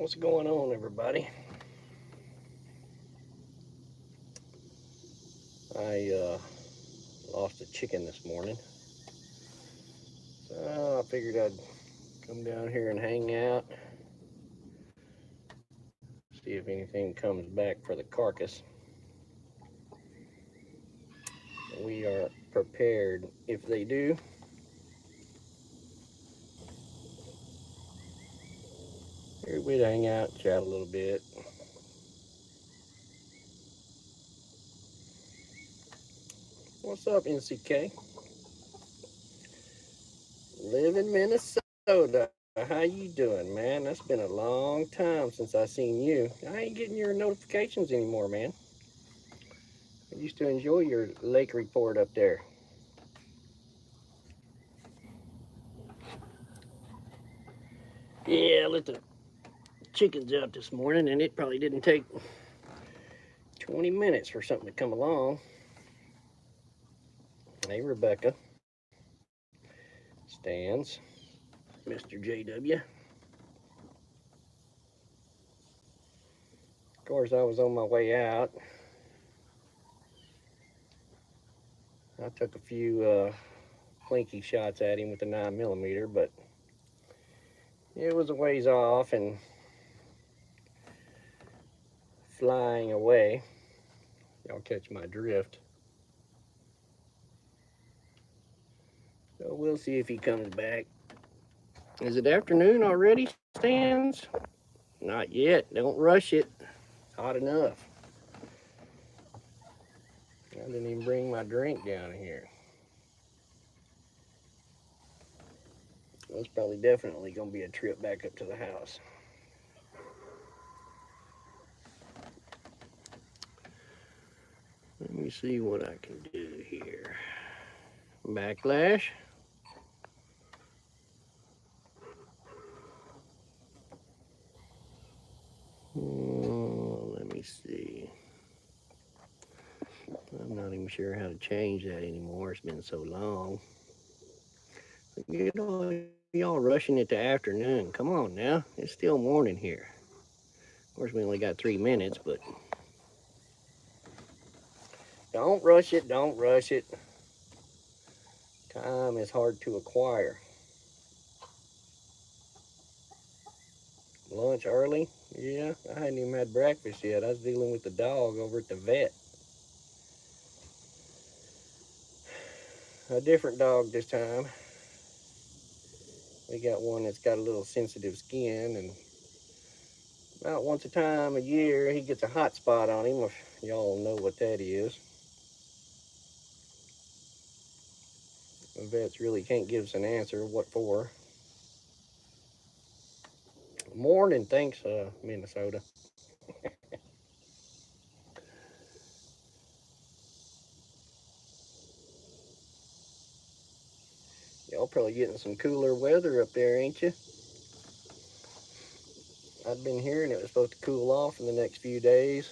What's going on, everybody? I lost a chicken this morning, so I figured I'd come down here and hang out, see if anything comes back for the carcass. We are prepared if they do. Here we'd hang out, chat a little bit. What's up, NCK? Live in Minnesota. How you doing, man? That's been a long time since I seen you. I ain't getting your notifications anymore, man. I used to enjoy your lake report up there. Yeah, I let the chickens out this morning, and it probably didn't take 20 minutes for something to come along. Hey, Rebecca. Stans. Mr. JW. Of course, I was on my way out. I took a few plinky shots at him with the 9mm, but it was a ways off and flying away. Y'all catch my drift. So we'll see if he comes back. Is it afternoon already, Stans? Not yet. Don't rush it. It's hot enough. I didn't even bring my drink down here. It's probably definitely going to be a trip back up to the house. Let me see what I can do here. Backlash. Let me see. I'm not even sure how to change that anymore. It's been so long. You know, y'all rushing it to afternoon. Come on now. It's still morning here. Of course, we only got 3 minutes, but don't rush it. Don't rush it. Time is hard to acquire. Lunch early? Yeah, I hadn't even had breakfast yet. I was dealing with the dog over at the vet. A different dog this time. We got one that's got a little sensitive skin, and about once a time a year he gets a hot spot on him, if y'all know what that is. The vets really can't give us an answer what for. Morning, thanks, Minnesota. Y'all probably getting some cooler weather up there, ain't you? I've been hearing it was supposed to cool off in the next few days,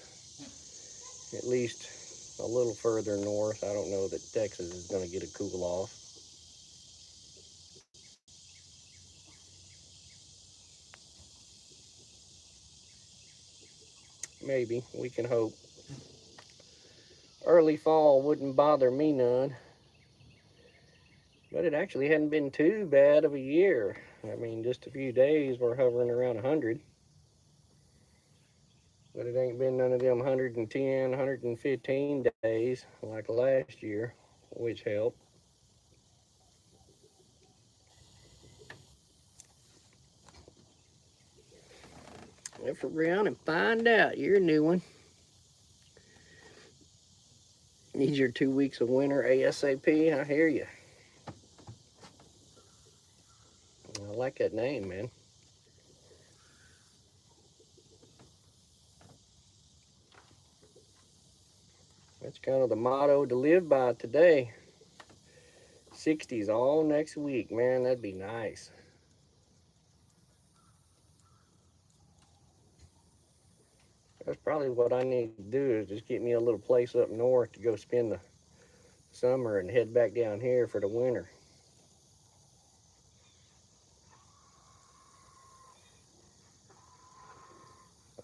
at least a little further north. I don't know that Texas is going to get a cool off. Maybe, we can hope. Early fall wouldn't bother me none. But it actually hadn't been too bad of a year. I mean, just a few days we're hovering around 100. But it ain't been none of them 110, 115 days like last year, which helped. Let's around and find out. You're a new one. Need your 2 weeks of winter ASAP. I hear you. I like that name, man. That's kind of the motto to live by today. 60s all next week, man. That'd be nice. That's probably what I need to do is just get me a little place up north to go spend the summer and head back down here for the winter.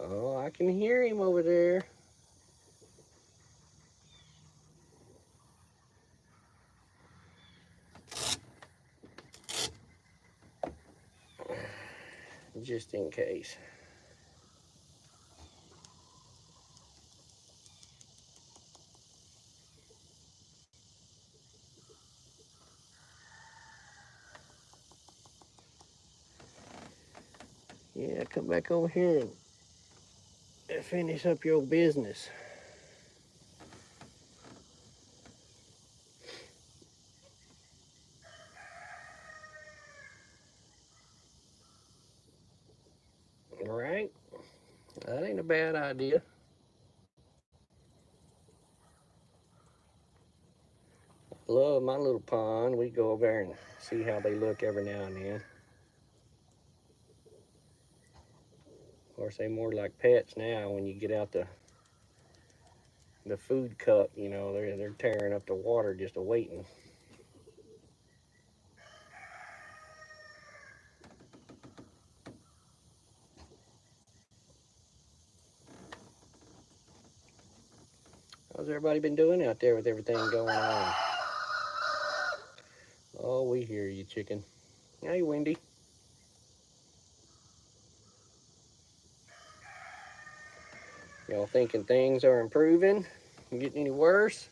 Oh, I can hear him over there. Just in case. Yeah, come back over here and finish up your business. All right? That ain't a bad idea. Love my little pond. We go over there and see how they look every now and then. Of course, they more like pets now. When you get out the food cup, you know, they're tearing up the water just waiting. How's everybody been doing out there with everything going on? Oh, we hear you, chicken. Hey, Wendy. Y'all thinking things are improving? Getting any worse?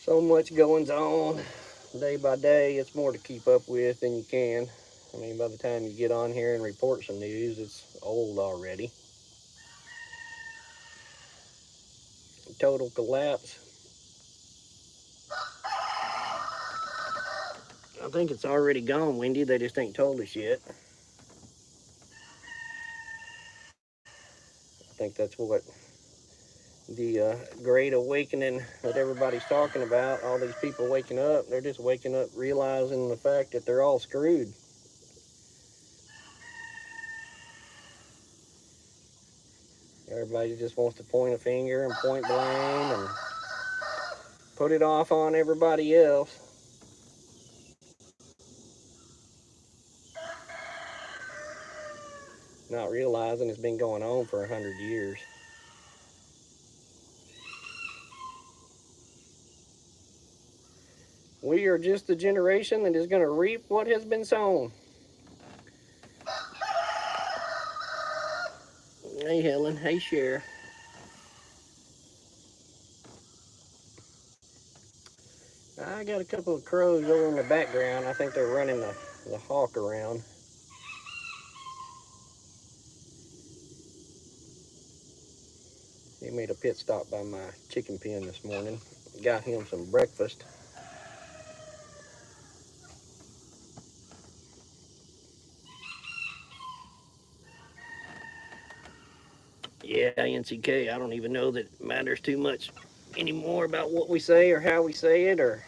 So much goings on day by day. It's more to keep up with than you can. I mean, by the time you get on here and report some news, it's old already. Total collapse. I think it's already gone, Wendy. They just ain't told us yet. I think that's what the great awakening that everybody's talking about, all these people waking up, they're just waking up realizing the fact that they're all screwed. Everybody just wants to point a finger and point blame and put it off on everybody else. Not realizing it's been going on for 100 years. We are just the generation that is going to reap what has been sown. Hey, Helen. Hey, Cher. I got a couple of crows over in the background. I think they're running the hawk around. He made a pit stop by my chicken pen this morning. Got him some breakfast. Yeah, NCK, I don't even know that it matters too much anymore about what we say or how we say it or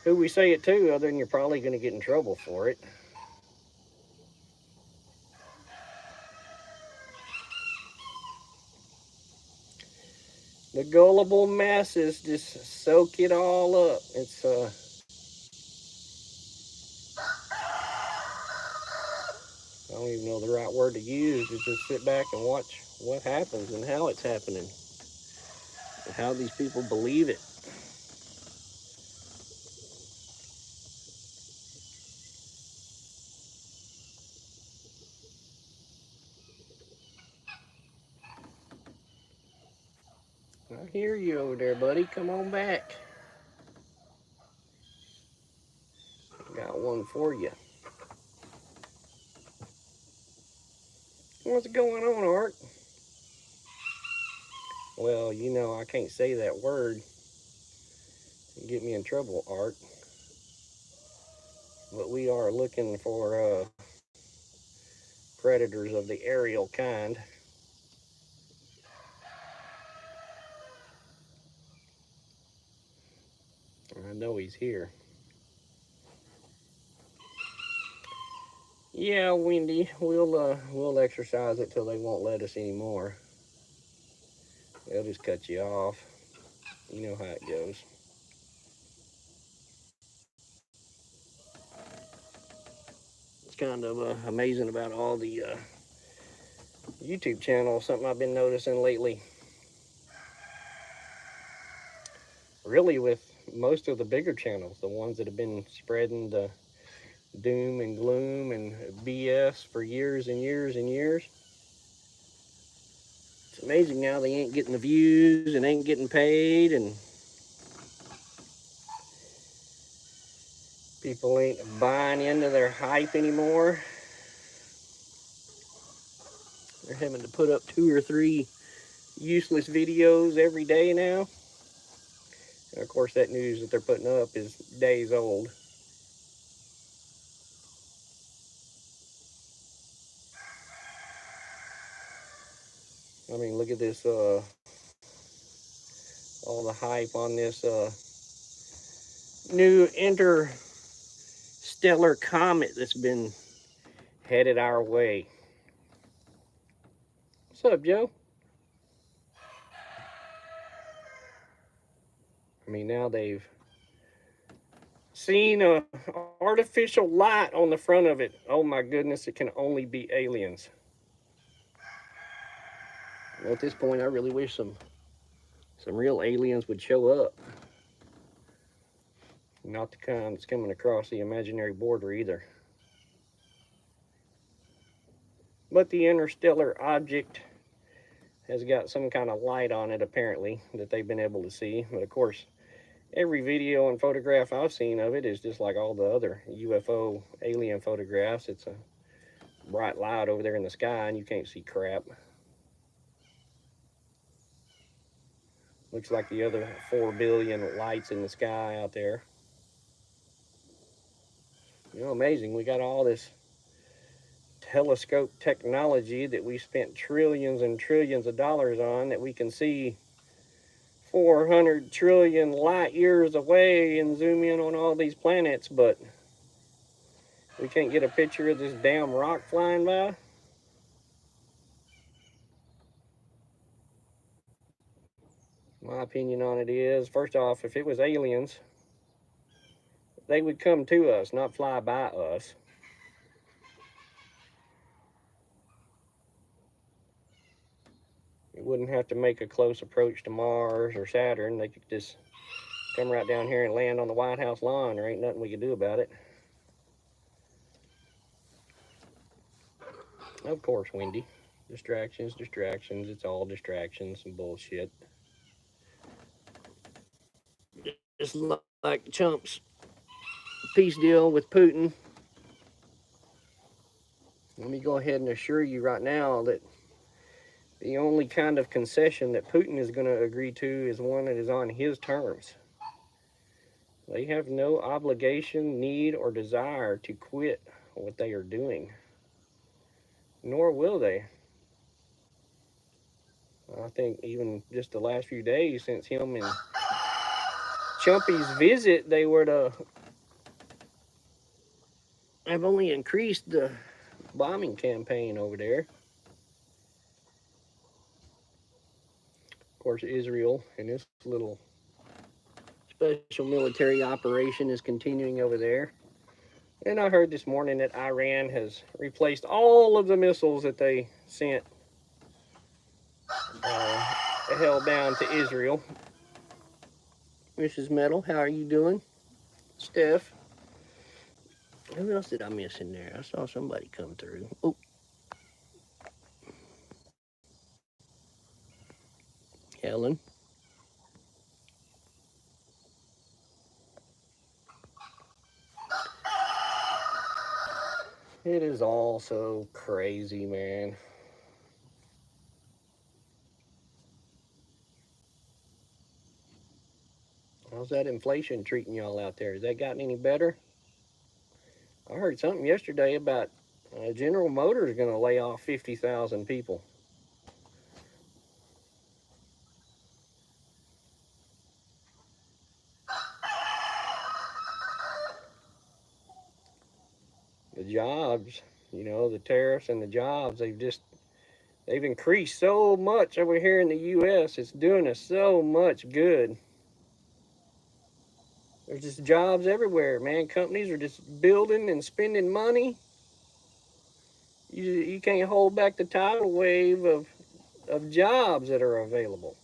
who we say it to, other than you're probably going to get in trouble for it. The gullible masses just soak it all up. It's I don't even know the right word to use. Is just sit back and watch what happens and how it's happening and how these people believe it. I hear you over there, buddy. Come on back. Got one for you. What's going on, Art? Well, you know, I can't say that word. You get me in trouble, Art. But we are looking for predators of the aerial kind. I know he's here. Yeah, Wendy, we'll exercise it till they won't let us anymore. They'll just cut you off. You know how it goes. kind of amazing about all the YouTube channels, something I've been noticing lately. Really with most of the bigger channels, the ones that have been spreading the doom and gloom and BS for years and years and years. It's amazing now they ain't getting the views and ain't getting paid, and people ain't buying into their hype anymore. They're having to put up 2 or 3 useless videos every day now. And of course, that news that they're putting up is days old. I mean, look at this, all the hype on this new interstellar comet that's been headed our way. What's up, Joe? I mean, now they've seen a artificial light on the front of it. Oh my goodness, it can only be aliens. Well, at this point, I really wish some real aliens would show up. Not the kind that's coming across the imaginary border either. But the interstellar object has got some kind of light on it, apparently, that they've been able to see. But of course, every video and photograph I've seen of it is just like all the other UFO alien photographs. It's a bright light over there in the sky and you can't see crap. Looks like the other 4 billion lights in the sky out there. You know, amazing. We got all this telescope technology that we spent trillions and trillions of dollars on, that we can see 400 trillion light years away and zoom in on all these planets, but we can't get a picture of this damn rock flying by. My opinion on it is, first off, if it was aliens, they would come to us, not fly by us. You wouldn't have to make a close approach to Mars or Saturn. They could just come right down here and land on the White House lawn. There ain't nothing we could do about it. Of course, Wendy. Distractions, distractions. It's all distractions and bullshit. Just like Trump's peace deal with Putin. Let me go ahead and assure you right now that the only kind of concession that Putin is going to agree to is one that is on his terms. They have no obligation, need, or desire to quit what they are doing. Nor will they. I think even just the last few days since him and Chumpy's visit, they were to have only increased the bombing campaign over there. Of course, Israel and this little special military operation is continuing over there. And I heard this morning that Iran has replaced all of the missiles that they sent held down to Israel. Mrs. Metal, how are you doing? Steph. Who else did I miss in there? I saw somebody come through. Oh. Helen. It is all so crazy, man. How's that inflation treating y'all out there? Has that gotten any better? I heard something yesterday about General Motors going to lay off 50,000 people. The jobs, you know, the tariffs and the jobs, they've increased so much over here in the U.S. It's doing us so much good. There's just jobs everywhere, man. Companies are just building and spending money. You can't hold back the tidal wave of jobs that are available.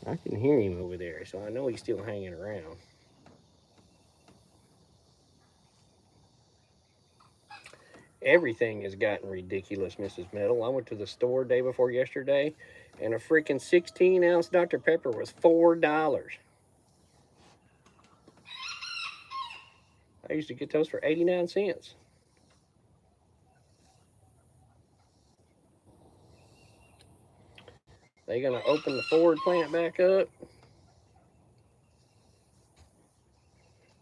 I can hear him over there, so I know he's still hanging around. Everything has gotten ridiculous, Mrs. Metal. I went to the store day before yesterday, and a freaking 16-ounce Dr. Pepper was $4. I used to get those for 89 cents. They gonna open the Ford plant back up?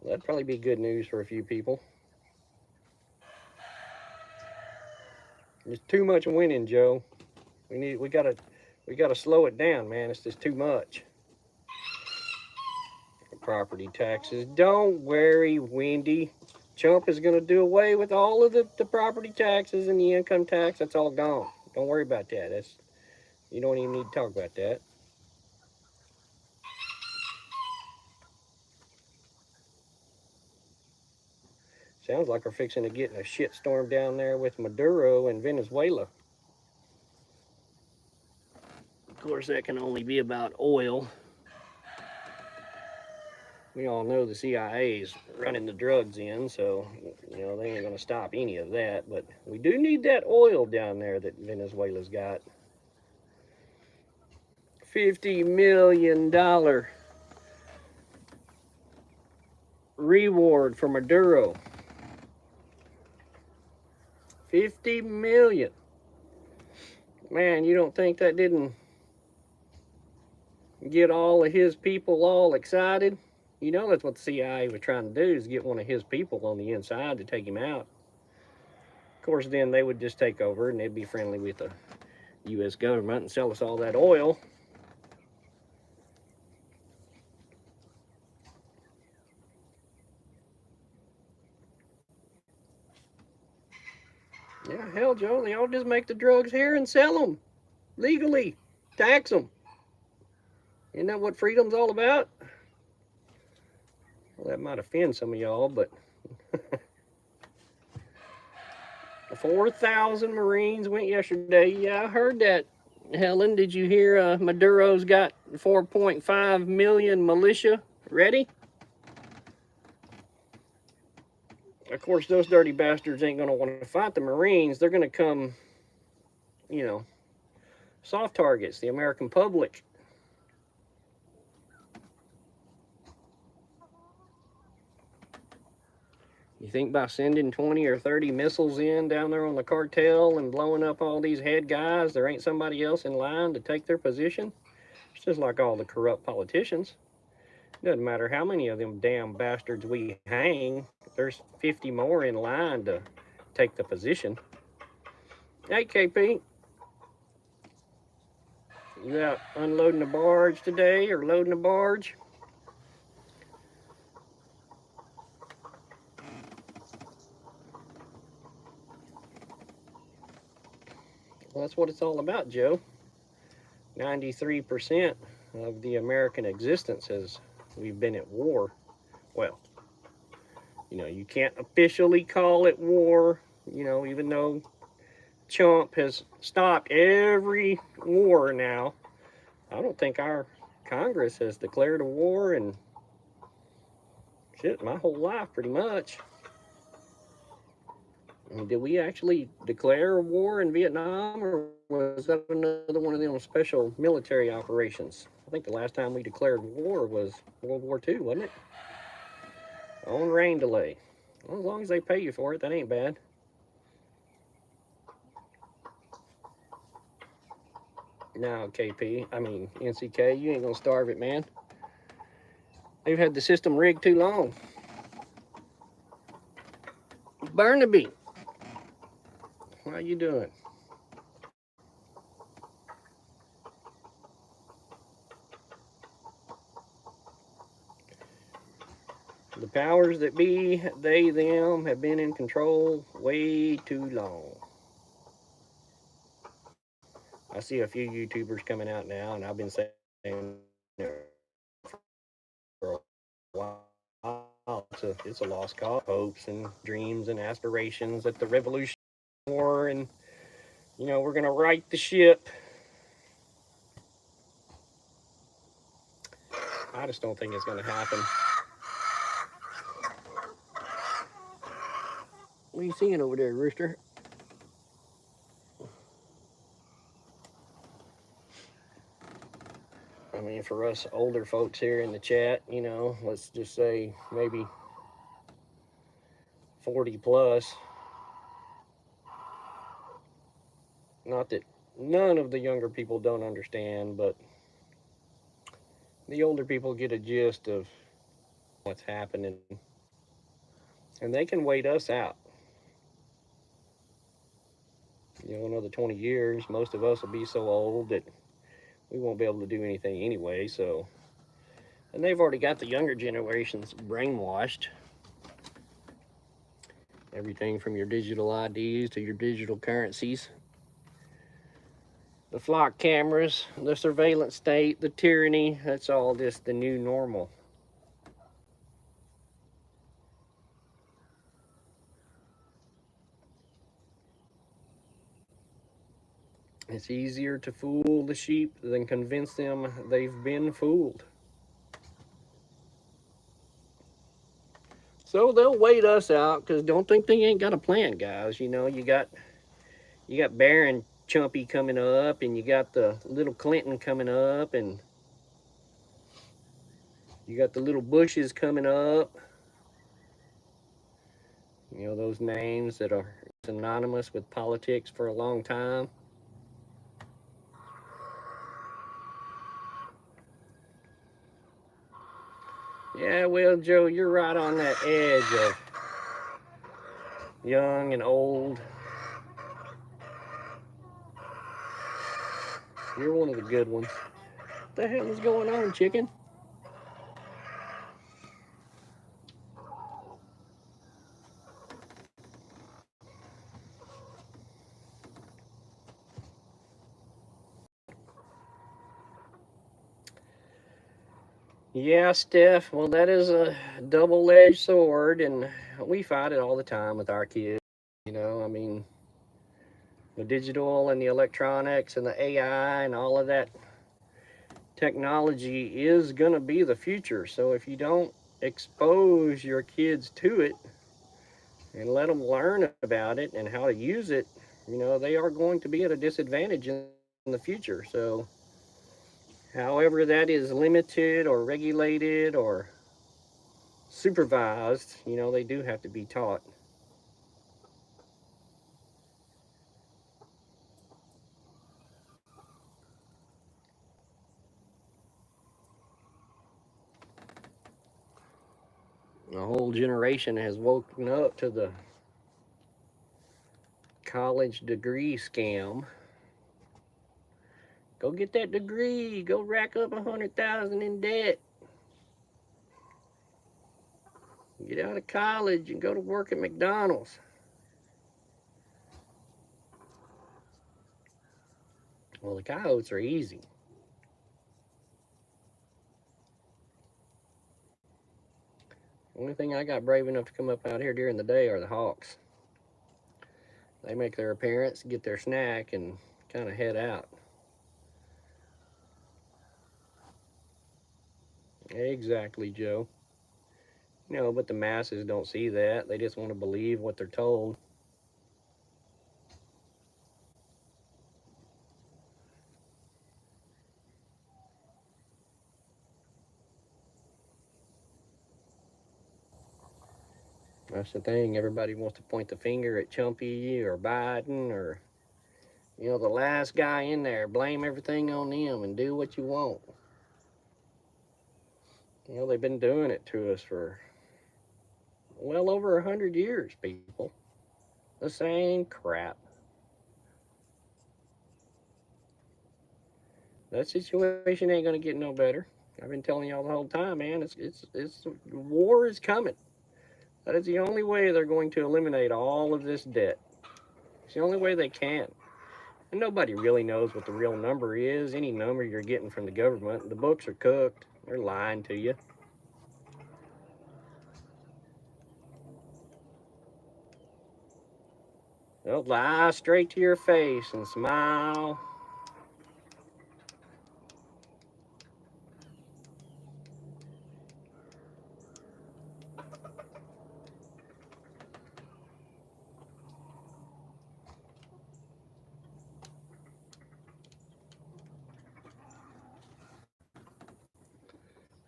Well, that'd probably be good news for a few people. There's too much winning, Joe. We gotta slow it down, man. It's just too much. Property taxes. Don't worry, Wendy. Trump is gonna do away with all of the property taxes and the income tax. That's all gone. Don't worry about that. You don't even need to talk about that. Sounds like we're fixing to get in a shitstorm down there with Maduro and Venezuela. Of course, that can only be about oil. We all know the CIA is running the drugs in, so they ain't gonna stop any of that. But we do need that oil down there that Venezuela's got. $50 million reward for Maduro. 50 million. Man, you don't think that didn't get all of his people all excited? You know that's what the CIA was trying to do, is get one of his people on the inside to take him out. Of course, then they would just take over and they'd be friendly with the U.S. government and sell us all that oil. Yeah, hell, Joe, they all just make the drugs here and sell them legally, tax them. Isn't that what freedom's all about? Well, that might offend some of y'all, but 4,000 Marines went yesterday. Yeah, I heard that. Helen, did you hear Maduro's got 4.5 million militia ready? Of course, those dirty bastards ain't going to want to fight the Marines. They're going to come, soft targets, the American public. You think by sending 20 or 30 missiles in down there on the cartel and blowing up all these head guys, there ain't somebody else in line to take their position? It's just like all the corrupt politicians. Doesn't matter how many of them damn bastards we hang, there's 50 more in line to take the position. Hey, KP, you out unloading a barge today or loading a barge? Well, that's what it's all about, Joe. 93% of the American existence has we've been at war. Well, you can't officially call it war, even though Trump has stopped every war now. I don't think our Congress has declared a war in my whole life, pretty much. Did we actually declare a war in Vietnam, or was that another one of them special military operations? I think the last time we declared war was World War II, wasn't it? On rain delay. Well, as long as they pay you for it, that ain't bad. Now, NCK, you ain't gonna starve it, man. They've had the system rigged too long. Burnaby, how you doing? The powers that be, they, them, have been in control way too long. I see a few YouTubers coming out now, and I've been saying it for a while. It's a lost cause. Hopes and dreams and aspirations that the revolution war, and we're gonna right the ship. I just don't think it's gonna happen. What are you seeing over there, Rooster? I mean, for us older folks here in the chat, let's just say maybe 40 plus. Not that none of the younger people don't understand, but the older people get a gist of what's happening, and they can wait us out. Another 20 years, most of us will be so old that we won't be able to do anything anyway. So, and they've already got the younger generations brainwashed. Everything from your digital IDs to your digital currencies, the flock cameras, the surveillance state, the tyranny, that's all just the new normal. It's easier to fool the sheep than convince them they've been fooled. So they'll wait us out, because don't think they ain't got a plan, guys. You got Barron Chumpy coming up, and you got the little Clinton coming up, and you got the little Bushes coming up. Those names that are synonymous with politics for a long time. Yeah, well, Joe, you're right on that edge of young and old. You're one of the good ones. What the hell is going on, chicken? Yeah, Steph. Well, that is a double-edged sword, and we fight it all the time with our kids. I mean, the digital and the electronics and the AI and all of that technology is going to be the future. So if you don't expose your kids to it and let them learn about it and how to use it, they are going to be at a disadvantage in the future. So however that is limited or regulated or supervised, they do have to be taught. A whole generation has woken up to the college degree scam. Go get that degree. Go rack up 100,000 in debt. Get out of college and go to work at McDonald's. Well, the coyotes are easy. The only thing I got brave enough to come up out here during the day are the hawks. They make their appearance, get their snack, and kind of head out. Exactly, Joe. But the masses don't see that. They just want to believe what they're told. That's the thing. Everybody wants to point the finger at Chumpy or Biden or, the last guy in there. Blame everything on them and do what you want. They've been doing it to us for well over 100 years, people. The same crap. That situation ain't gonna get no better. I've been telling y'all the whole time, man. It's war is coming. That is the only way they're going to eliminate all of this debt. It's the only way they can. And nobody really knows what the real number is. Any number you're getting from the government, the books are cooked. They're lying to you. They'll lie straight to your face and smile.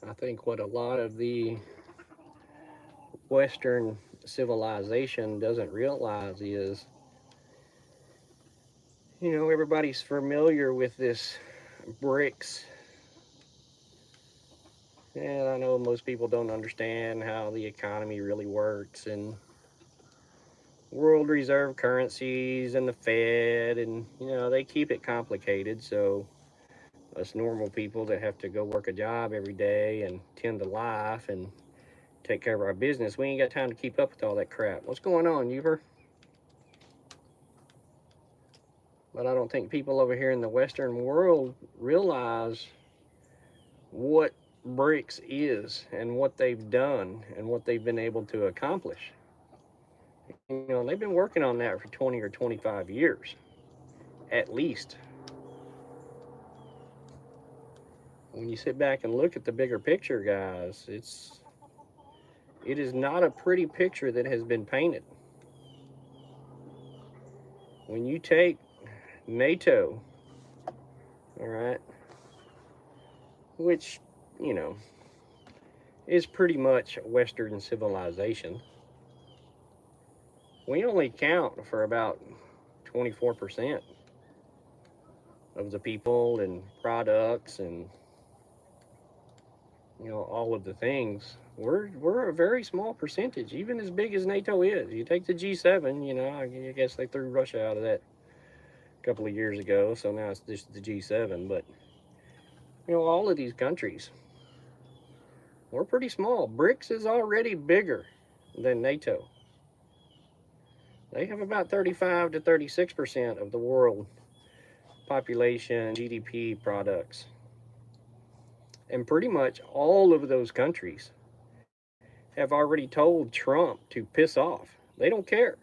I think what a lot of the Western civilization doesn't realize is, everybody's familiar with this BRICS. And I know most people don't understand how the economy really works and world reserve currencies and the Fed, and they keep it complicated. So us normal people that have to go work a job every day and tend to life and take care of our business, we ain't got time to keep up with all that crap. What's going on, Uber? But I don't think people over here in the Western world realize what BRICS is and what they've done and what they've been able to accomplish. They've been working on that for 20 or 25 years, at least. When you sit back and look at the bigger picture, guys, it is not a pretty picture that has been painted. When you take NATO, all right, which, you know, is pretty much Western civilization, we only count for about 24% of the people and products and all of the things. We're a very small percentage, even as big as NATO is. You take the G7, I guess they threw Russia out of that a couple of years ago, so now it's just the G7. But all of these countries, we're pretty small. BRICS is already bigger than NATO. They have about 35 to 36% of the world population, GDP, products. And pretty much all of those countries have already told Trump to piss off. They don't care.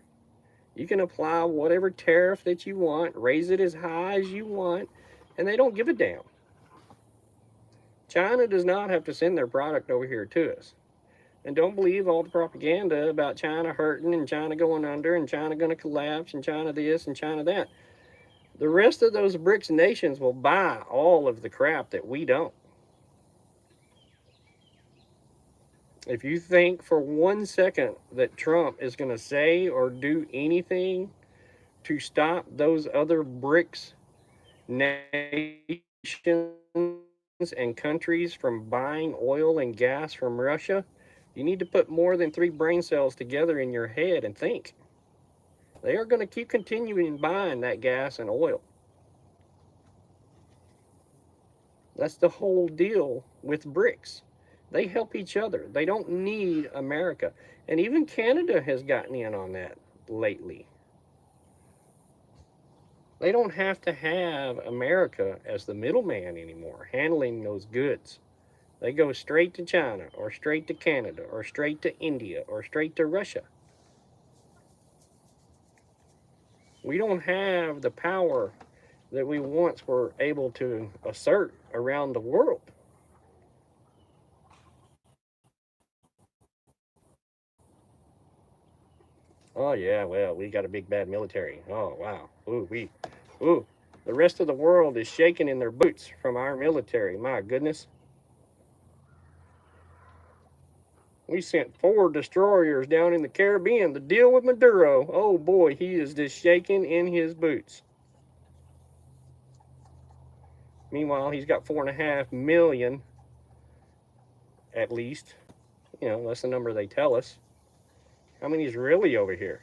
You can apply whatever tariff that you want, raise it as high as you want, and they don't give a damn. China does not have to send their product over here to us. And don't believe all the propaganda about China hurting and China going under and China going to collapse and China this and China that. The rest of those BRICS nations will buy all of the crap that we don't. If you think for 1 second that Trump is going to say or do anything to stop those other BRICS nations and countries from buying oil and gas from Russia, you need to put more than 3 brain cells together in your head and think. They are going to keep continuing buying that gas and oil. That's the whole deal with BRICS. They help each other. They don't need America. And even Canada has gotten in on that lately. They don't have to have America as the middleman anymore, handling those goods. They go straight to China or straight to Canada or straight to India or straight to Russia. We don't have the power that we once were able to assert around the world. Oh yeah, well, we got a big bad military. Oh wow. Ooh. The rest of the world is shaking in their boots from our military. My goodness. We sent 4 destroyers down in the Caribbean to deal with Maduro. Oh boy, he is just shaking in his boots. Meanwhile, he's got 4.5 million, at least. That's the number they tell us. How many is really over here?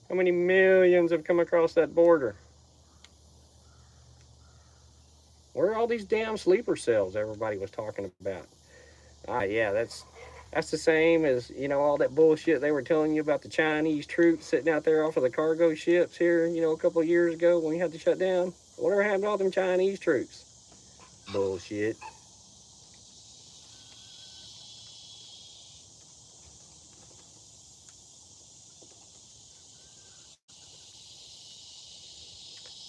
How many millions have come across that border? Where are all these damn sleeper cells everybody was talking about? Ah, yeah, that's That's the same as, all that bullshit they were telling you about the Chinese troops sitting out there off of the cargo ships here, a couple of years ago when we had to shut down. Whatever happened to all them Chinese troops? Bullshit.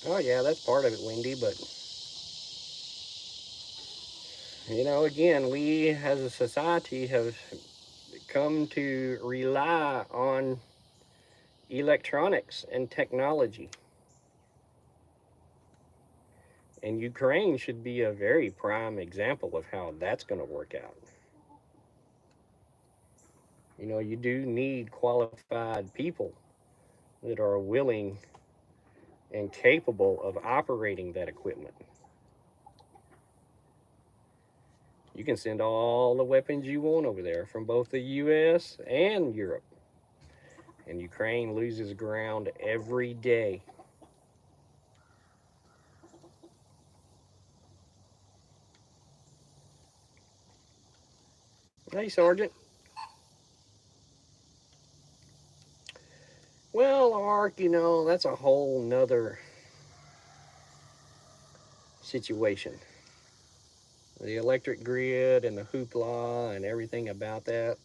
Oh, yeah, that's part of it, Wendy, but, again, we as a society have come to rely on electronics and technology. And Ukraine should be a very prime example of how that's going to work out. You do need qualified people that are willing and capable of operating that equipment. You can send all the weapons you want over there from both the US and Europe. And Ukraine loses ground every day. Hey, Sergeant. Well, Ark, that's a whole nother situation. The electric grid and the hoopla and everything about that.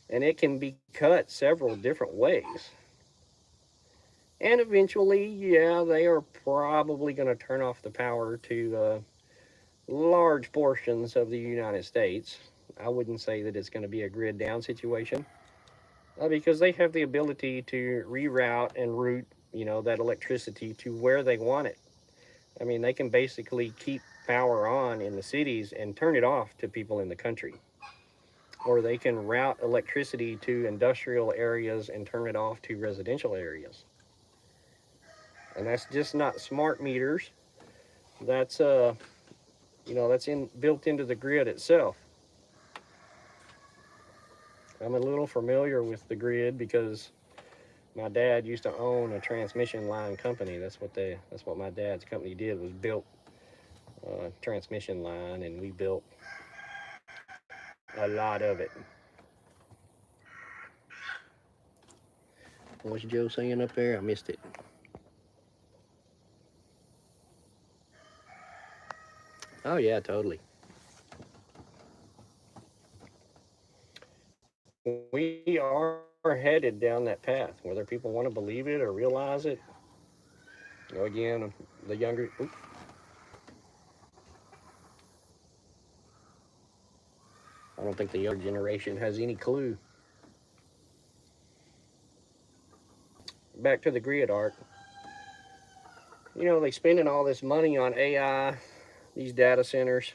And it can be cut several different ways. And eventually, yeah, they are probably going to turn off the power to large portions of the United States. I wouldn't say that it's going to be a grid down situation because they have the ability to reroute and route, that electricity to where they want it. I mean, they can basically keep power on in the cities and turn it off to people in the country. Or they can route electricity to industrial areas and turn it off to residential areas. And that's just not smart meters. That's that's built into the grid itself. I'm a little familiar with the grid because my dad used to own a transmission line company. That's what my dad's company did, was built a transmission line, and we built a lot of it. What's Joe saying up there? I missed it. Oh yeah, totally. We are headed down that path, whether people want to believe it or realize it. Again, the younger. Oops, I don't think the younger generation has any clue. Back to the grid, Art. They spending all this money on AI, these data centers,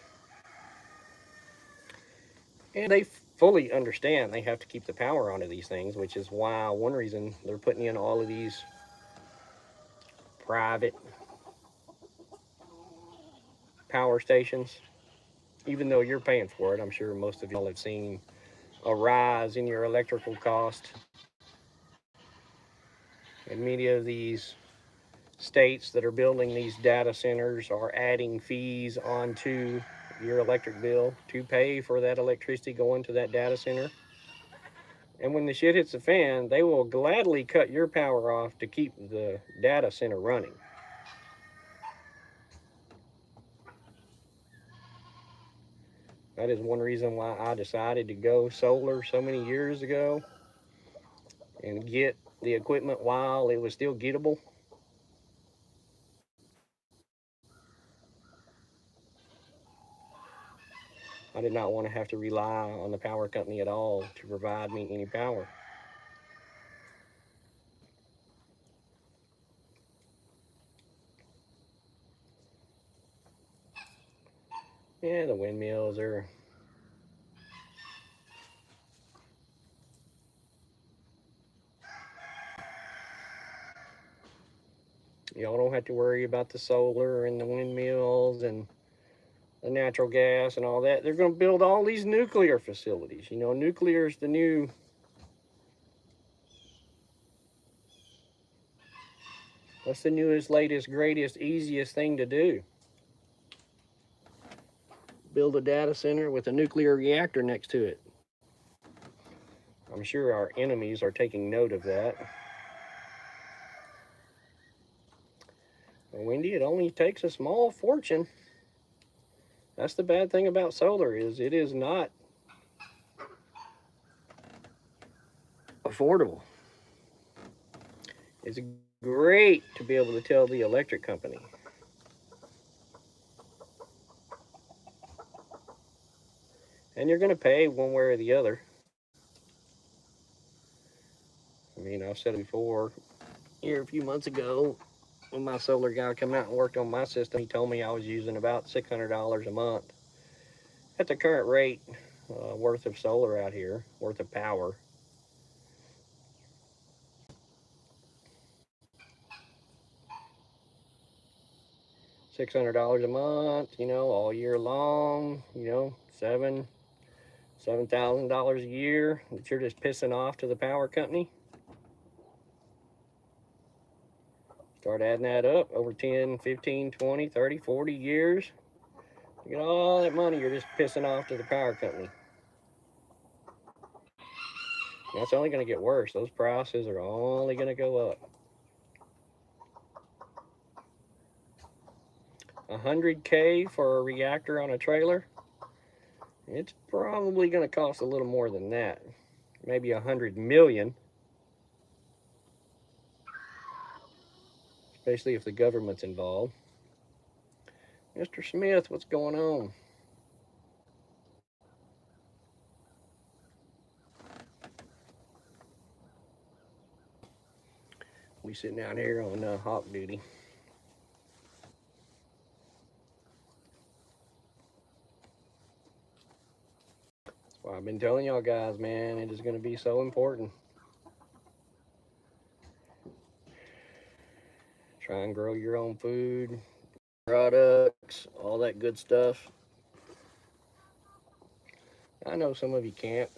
and they fully understand they have to keep the power onto these things, which is why one reason they're putting in all of these private power stations. Even though you're paying for it, I'm sure most of y'all have seen a rise in your electrical cost. And many of these states that are building these data centers are adding fees onto your electric bill to pay for that electricity going to that data center. And when the shit hits the fan, they will gladly cut your power off to keep the data center running. That is one reason why I decided to go solar so many years ago and get the equipment while it was still gettable. I did not want to have to rely on the power company at all to provide me any power. Yeah, the windmills are. Y'all don't have to worry about the solar and the windmills and the natural gas and all that. They're going to build all these nuclear facilities. Nuclear is the new. What's the newest, latest, greatest, easiest thing to do? Build a data center with a nuclear reactor next to it. I'm sure our enemies are taking note of that. Wendy, it only takes a small fortune. That's the bad thing about solar is it is not affordable. It's great to be able to tell the electric company, and you're going to pay one way or the other. I mean, I've said it before. Here a few months ago, when my solar guy came out and worked on my system, he told me I was using about $600 a month. At the current rate worth of solar out here, worth of power, $600 a month, all year long, $7,000 a year that you're just pissing off to the power company. Start adding that up over 10, 15, 20, 30, 40 years. You get all that money you're just pissing off to the power company. And that's only going to get worse. Those prices are only going to go up. 100K for a reactor on a trailer, it's probably going to cost a little more than that. Maybe 100 million, especially if the government's involved. Mr. Smith, what's going on? We sitting down here on hawk duty. That's why I've been telling y'all guys, man, it is going to be so important. Try and grow your own food, products, all that good stuff. I know some of you can't.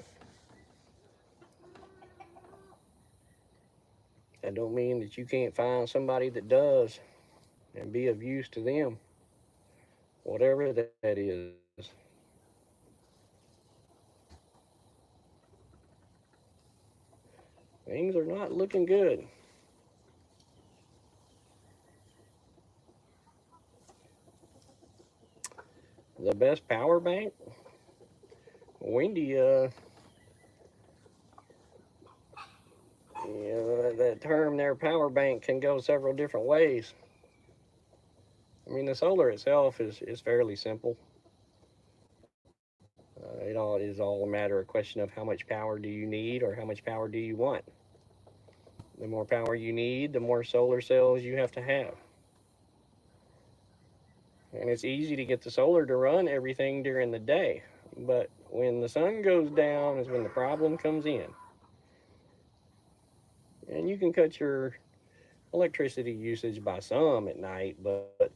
That don't mean that you can't find somebody that does and be of use to them, whatever that is. Things are not looking good. The best power bank? Wendy, that term there, power bank, can go several different ways. I mean, the solar itself is fairly simple. It is all a matter of question of how much power do you need or how much power do you want. The more power you need, the more solar cells you have to have. And it's easy to get the solar to run everything during the day. But when the sun goes down is when the problem comes in. And you can cut your electricity usage by some at night, but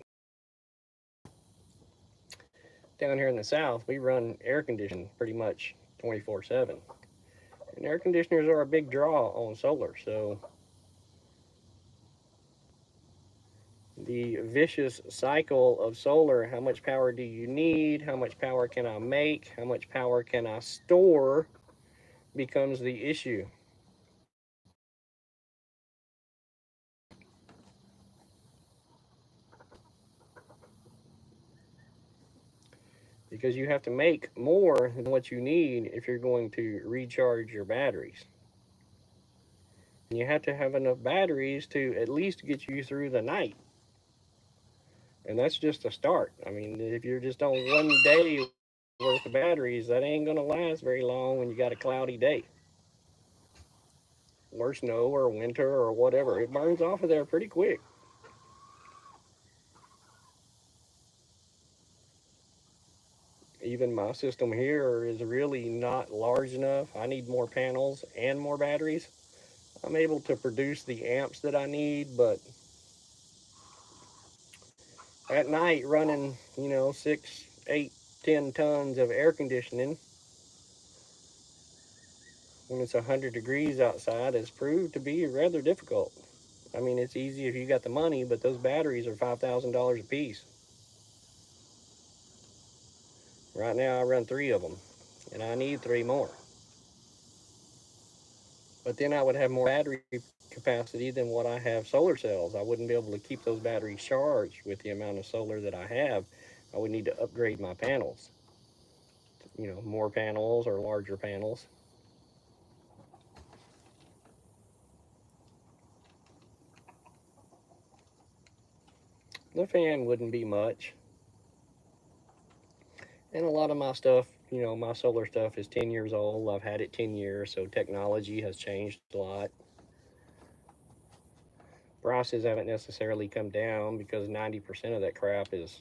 down here in the south, we run air conditioning pretty much 24/7. And air conditioners are a big draw on solar, so the vicious cycle of solar, how much power do you need, how much power can I make, how much power can I store, becomes the issue. Because you have to make more than what you need if you're going to recharge your batteries. And you have to have enough batteries to at least get you through the night. And that's just a start. I mean, if you're just on 1 day worth of batteries, that ain't going to last very long when you got a cloudy day or snow or winter or whatever. It burns off of there pretty quick. Even my system here is really not large enough. I need more panels and more batteries. I'm able to produce the amps that I need, but at night running, 6, 8, 10 tons of air conditioning when it's 100 degrees outside has proved to be rather difficult. I mean, it's easy if you got the money, but those batteries are $5,000 a piece. Right now, I run 3 of them, and I need 3 more. But then I would have more battery capacity than what I have solar cells. I wouldn't be able to keep those batteries charged with the amount of solar that I have. I would need to upgrade my panels, more panels or larger panels. The fan wouldn't be much. And a lot of my stuff, my solar stuff is 10 years old. I've had it 10 years, so technology has changed a lot. Prices haven't necessarily come down because 90% of that crap is,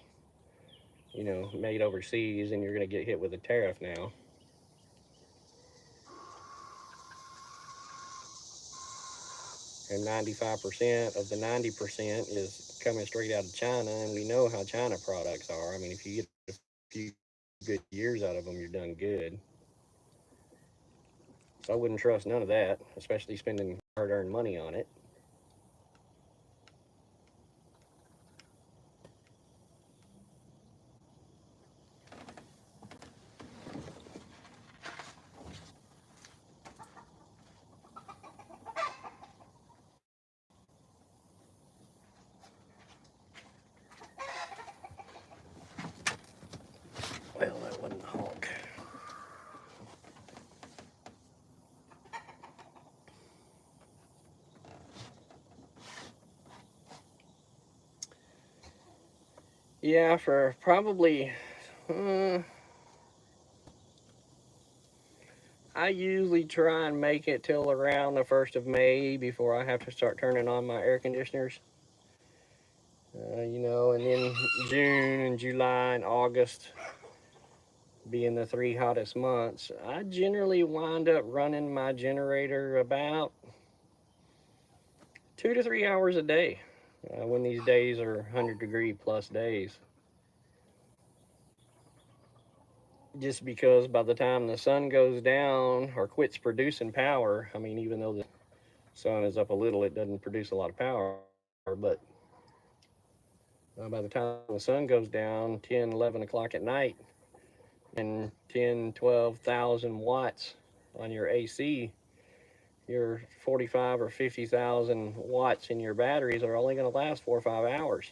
made overseas, and you're going to get hit with a tariff now. And 95% of the 90% is coming straight out of China, and we know how China products are. I mean, if you get a few good years out of them, you're done good. So I wouldn't trust none of that, especially spending hard-earned money on it. Well, that wasn't a hawk. Yeah, for probably, I usually try and make it till around the 1st of May before I have to start turning on my air conditioners. And then June and July and August being the 3 hottest months, I generally wind up running my generator about 2 to 3 hours a day when these days are 100-degree plus days. Just because by the time the sun goes down or quits producing power, I mean, even though the sun is up a little, it doesn't produce a lot of power, but by the time the sun goes down 10, 11 o'clock at night, and 10, 12,000 watts on your AC, your 45 or 50,000 watts in your batteries are only going to last 4 or 5 hours.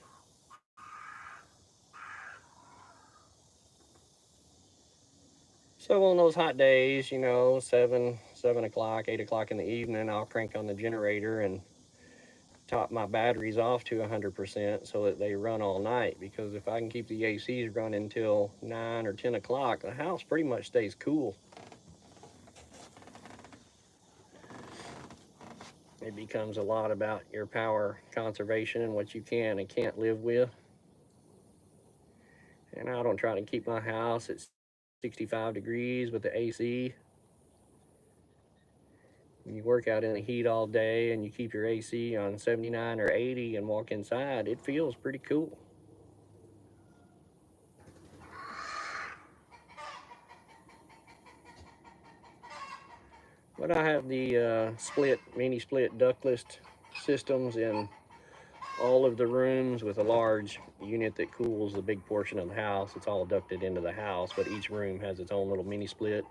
So on those hot days, 7 o'clock, 8 o'clock in the evening, I'll crank on the generator and top my batteries off to 100% so that they run all night. Because if I can keep the ACs running until 9 or 10 o'clock, the house pretty much stays cool. It becomes a lot about your power conservation and what you can and can't live with. And I don't try to keep my house at 65 degrees with the AC. When you work out in the heat all day and you keep your AC on 79 or 80 and walk inside, it feels pretty cool. But I have the mini split ductless systems in all of the rooms with a large unit that cools the big portion of the house. It's all ducted into the house, but each room has its own little mini split,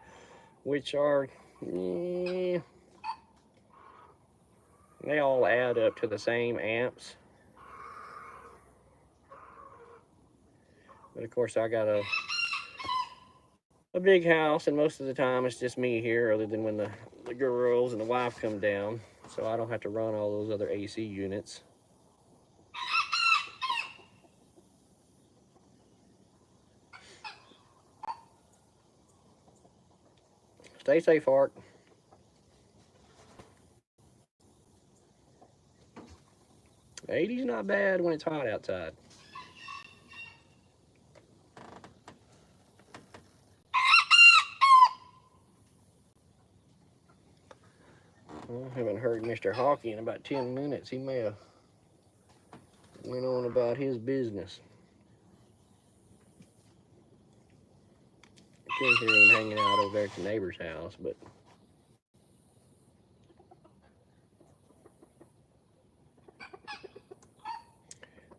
which are, they all add up to the same amps. But of course, I got a big house, and most of the time it's just me here, other than when the girls and the wife come down, so I don't have to run all those other AC units. Stay safe, Hart. 80's not bad when it's hot outside. Well, I haven't heard Mr. Hockey in about 10 minutes. He may have went on about his business. I couldn't hear him hanging out over there at the neighbor's house, but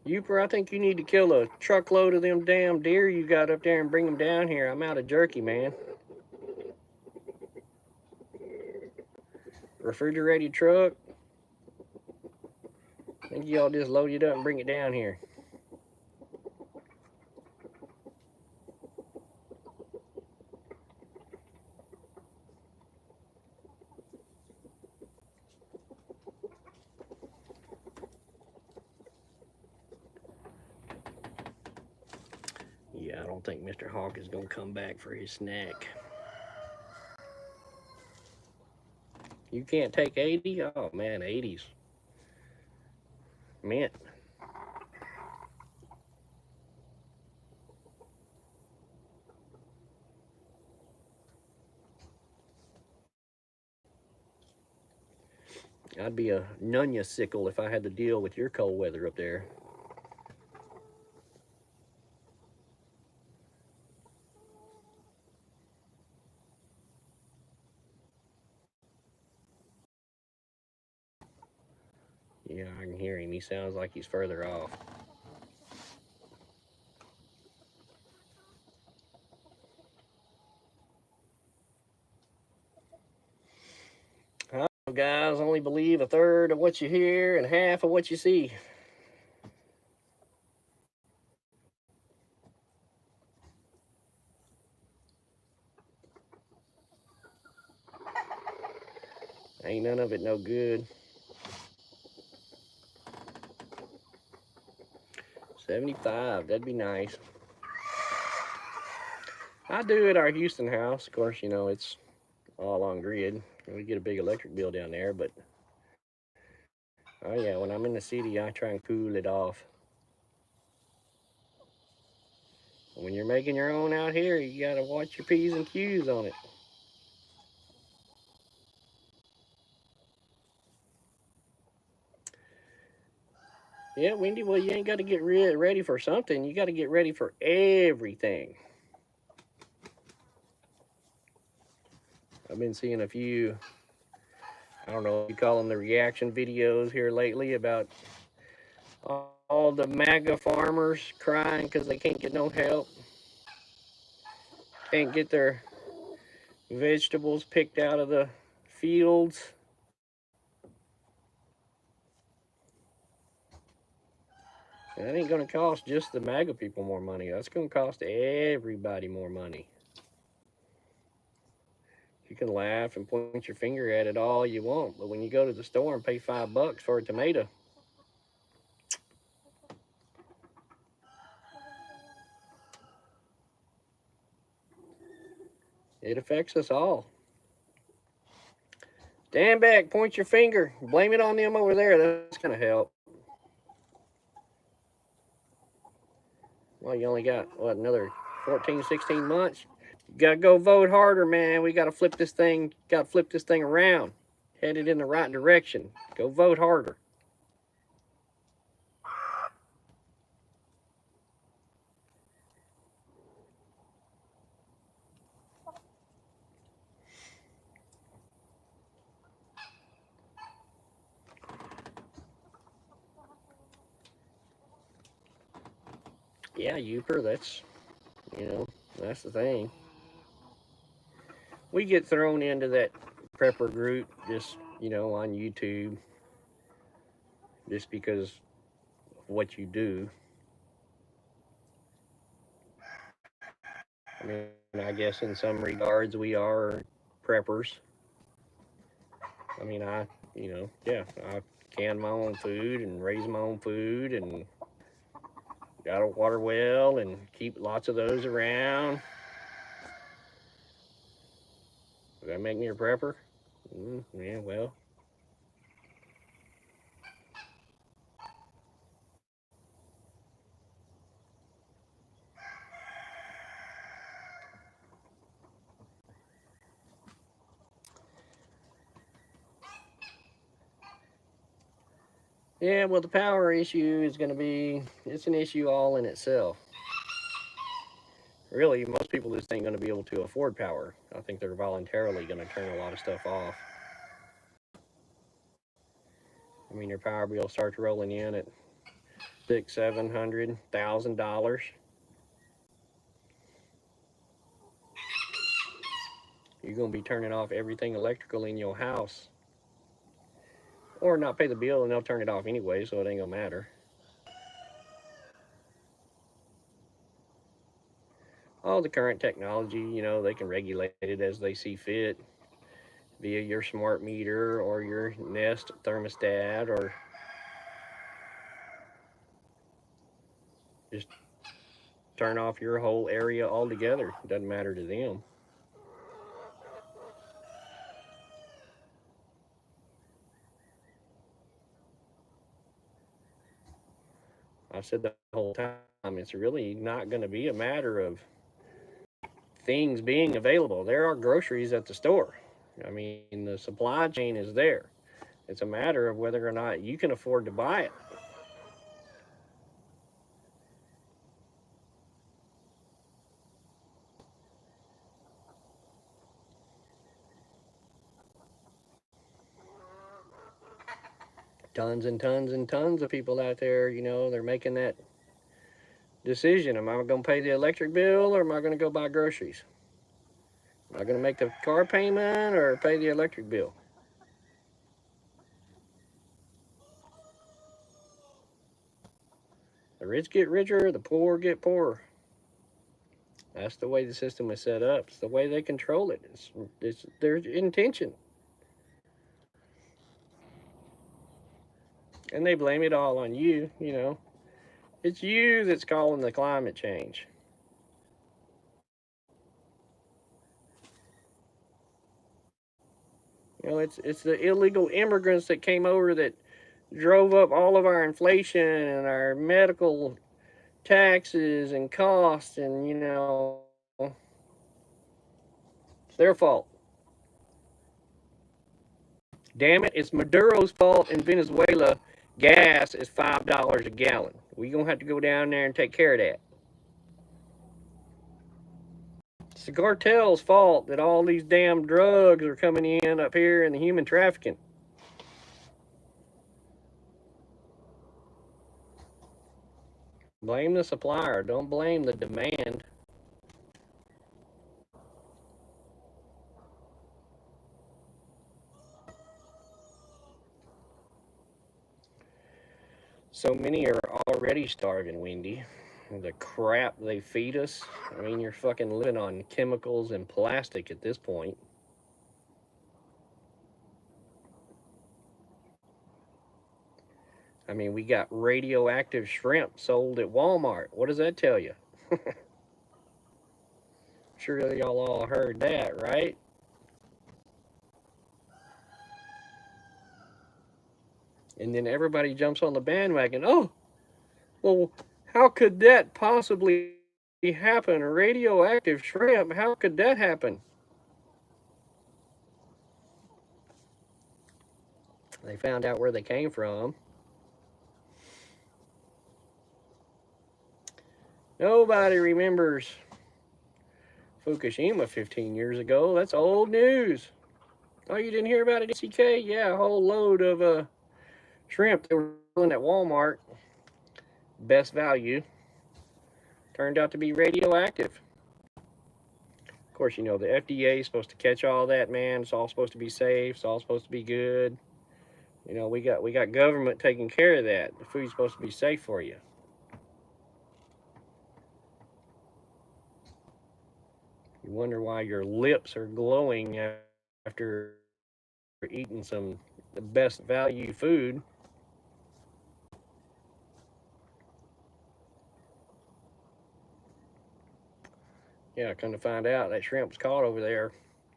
Youper, I think you need to kill a truckload of them damn deer you got up there and bring them down here. I'm out of jerky, man. refrigerated truck. I think y'all just load it up and bring it down here. Yeah, I don't think Mr. Hawk is going to come back for his snack. You can't take 80? Oh, man, 80s. Mint. I'd be a nunya sickle if I had to deal with your cold weather up there. Yeah, I can hear him. He sounds like he's further off. Guys, only believe a third of what you hear and half of what you see. Ain't none of it no good. 75, that'd be nice. I do at our Houston house. Of course, you know, it's all on grid. We get a big electric bill down there, but oh yeah, when I'm in the city, I try and cool it off. When you're making your own out here, you gotta watch your P's and Q's on it. Yeah, Wendy, well, you ain't got to get ready for something. You got to get ready for everything. I've been seeing a few, I don't know if you call them the reaction videos here lately about all the MAGA farmers crying because they can't get no help. Can't get their vegetables picked out of the fields. And that ain't going to cost just the MAGA people more money. That's going to cost everybody more money. You can laugh and point your finger at it all you want, but when you go to the store and pay $5 for a tomato, it affects us all. Stand back, point your finger, blame it on them over there. That's going to help. Well, you only got, what, another 14, 16 months? You got to go vote harder, man. We got to flip this thing, around. Head it in the right direction. Go vote harder. Yeah, Youper, that's the thing. We get thrown into that prepper group just, on YouTube just because of what you do. I mean, I guess in some regards we are preppers. I mean, I can my own food and raise my own food and got a water well and keep lots of those around. Does that make me a prepper? Yeah, well. Yeah, well, the power issue is going to be, it's an issue all in itself. Really, most people just ain't going to be able to afford power. I think they're voluntarily going to turn a lot of stuff off. I mean, your power bill starts rolling in at $600, $700, $1,000. You're going to be turning off everything electrical in your house Or not pay the bill and they'll turn it off anyway, so it ain't gonna matter. All the current technology, they can regulate it as they see fit via your smart meter or your Nest thermostat, or just turn off your whole area altogether. It doesn't matter to them. I've said the whole time, it's really not going to be a matter of things being available. There are groceries at the store. I mean, the supply chain is there. It's a matter of whether or not you can afford to buy it. Tons and tons and tons of people out there, they're making that decision. Am I going to pay the electric bill, or am I going to go buy groceries? Am I going to make the car payment or pay the electric bill? The rich get richer, the poor get poorer. That's the way the system is set up. It's the way they control it. It's their intention. And they blame it all on you. It's you that's calling the climate change. It's the illegal immigrants that came over that drove up all of our inflation and our medical taxes and costs, and it's their fault. Damn it, it's Maduro's fault in Venezuela. Gas is $5 a gallon. We gonna have to go down there and take care of that. It's the cartel's fault that all these damn drugs are coming in up here and the human trafficking. Blame the supplier. Don't blame the demand. So many are already starving, Wendy. The crap they feed us. I mean, you're fucking living on chemicals and plastic at this point. I mean, we got radioactive shrimp sold at Walmart. What does that tell you? Sure, y'all all heard that, right? And then everybody jumps on the bandwagon. Oh, well, how could that possibly happen? Radioactive shrimp, how could that happen? They found out where they came from. Nobody remembers Fukushima 15 years ago. That's old news. Oh, you didn't hear about it, CK? Yeah, a whole load of shrimp they were selling at Walmart. Best value. Turned out to be radioactive. Of course, the FDA is supposed to catch all that, man. It's all supposed to be safe. It's all supposed to be good. We got government taking care of that. The food's supposed to be safe for you. You wonder why your lips are glowing after eating some the best value food. Yeah, come to find out that shrimp's caught over there,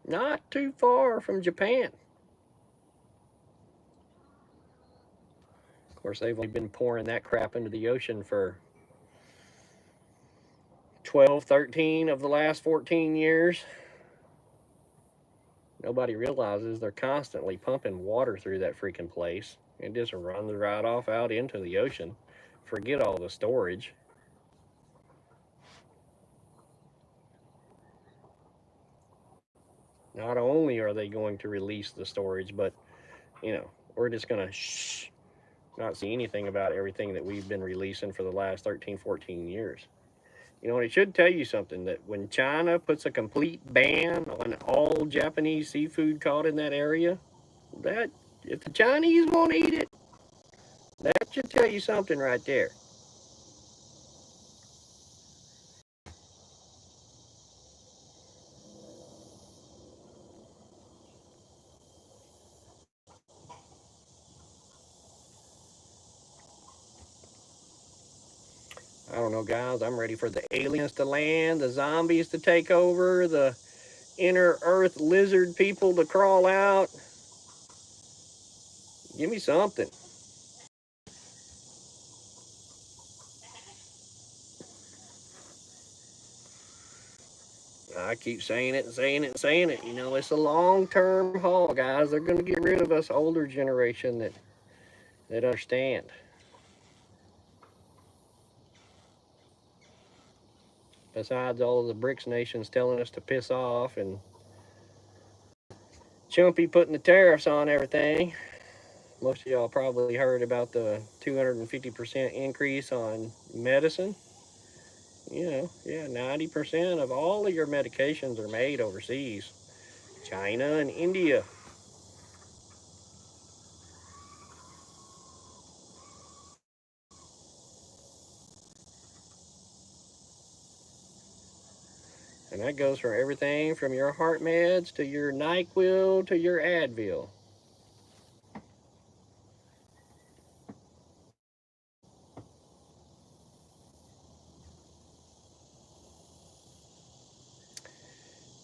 not too far from Japan. Of course, they've only been pouring that crap into the ocean for 12, 13 of the last 14 years. Nobody realizes they're constantly pumping water through that freaking place. It just runs right off out into the ocean. Forget all the storage. Not only are they going to release the storage, but, we're just going to not see anything about everything that we've been releasing for the last 13, 14 years. And it should tell you something, that when China puts a complete ban on all Japanese seafood caught in that area, that If the Chinese won't eat it, that should tell you something right there. I don't know, guys. I'm ready for the aliens to land, the zombies to take over, the inner earth lizard people to crawl out. Give me something. I keep saying it and saying it and saying it. You know, it's a long-term haul, guys. They're going to get rid of us older generation that understand. Besides all of the BRICS nations telling us to piss off and Chumpy putting the tariffs on everything. Most of y'all probably heard about the 250% increase on medicine. You know, yeah, 90% of all of your medications are made overseas. China and India. And that goes for everything from your heart meds to your NyQuil to your Advil.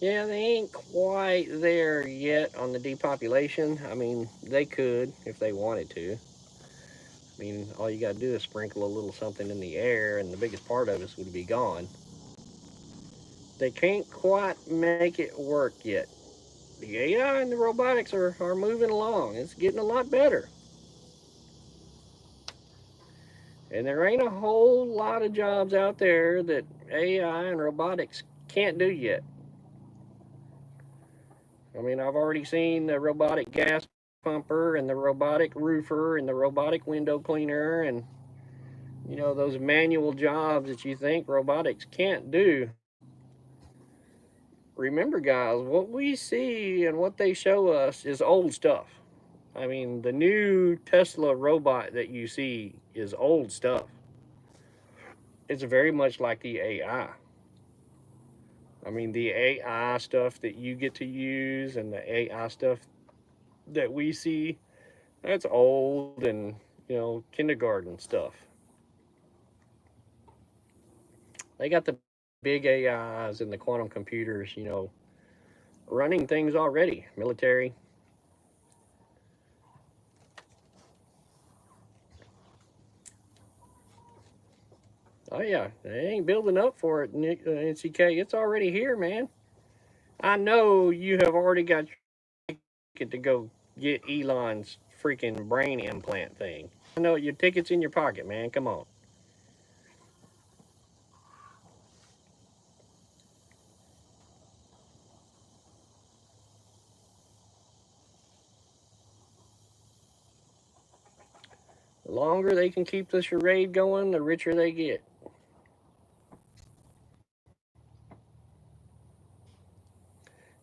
Yeah, they ain't quite there yet on the depopulation. I mean, they could if they wanted to. I mean, all you got to do is sprinkle a little something in the air, and the biggest part of us would be gone. They can't quite make it work yet. The AI and the robotics are moving along. It's getting a lot better. And there ain't a whole lot of jobs out there that AI and robotics can't do yet. I mean, I've already seen the robotic gas pumper and the robotic roofer and the robotic window cleaner and, you know, those manual jobs that you think robotics can't do. Remember, guys, what we see and what they show us is old stuff. I mean, the new Tesla robot that you see is old stuff. It's very much like the AI. I mean, the AI stuff that you get to use and the AI stuff that we see, that's old and, you know, kindergarten stuff. They got the big AIs and the quantum computers, you know, running things already. Military. Oh, yeah. They ain't building up for it, NCK. It's already here, man. I know you have already got your ticket to go get Elon's freaking brain implant thing. I know your ticket's in your pocket, man. Come on. The longer they can keep the charade going, the richer they get.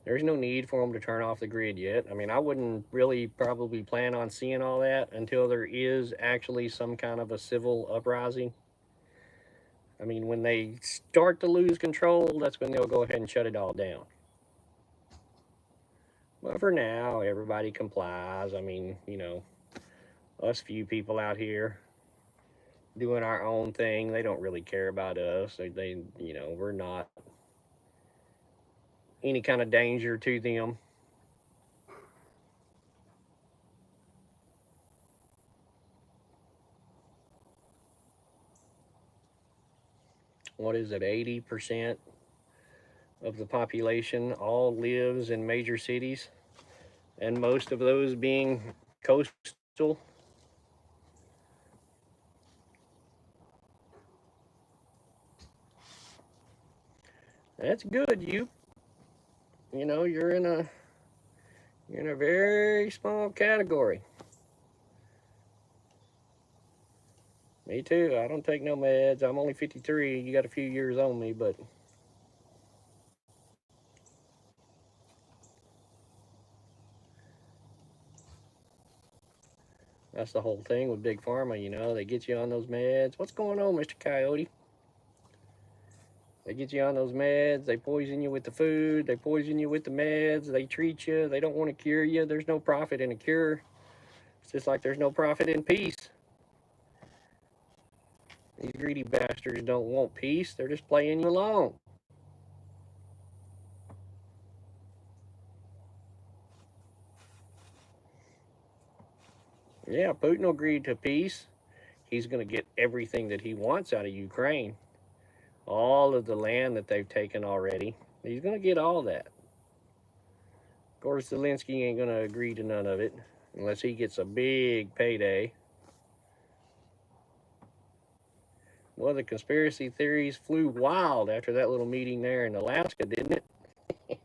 There's no need for them to turn off the grid yet. I mean, I wouldn't really probably plan on seeing all that until there is actually some kind of a civil uprising. I mean, when they start to lose control, that's when they'll go ahead and shut it all down. But for now, everybody complies. I mean, you know, us few people out here doing our own thing, they don't really care about us. You know, we're not any kind of danger to them. What is it, 80% of the population all lives in major cities, and most of those being coastal. That's good. You know, you're in a very small category. Me too. I don't take no meds. I'm only 53. You got a few years on me, but That's the whole thing with Big Pharma, you know. They get you on those meds. What's going on, Mr. Coyote? They get you on those meds. They poison you with the food. They poison you with the meds. They treat you. They don't want to cure you. There's no profit in a cure. It's just like there's no profit in peace. These greedy bastards don't want peace. They're just playing you along. Yeah, Putin agreed to peace. He's going to get everything that he wants out of Ukraine. All of the land that they've taken already. He's going to get all that. Of course, Zelensky ain't going to agree to none of it unless he gets a big payday. Well, the conspiracy theories flew wild after that little meeting there in Alaska, didn't it?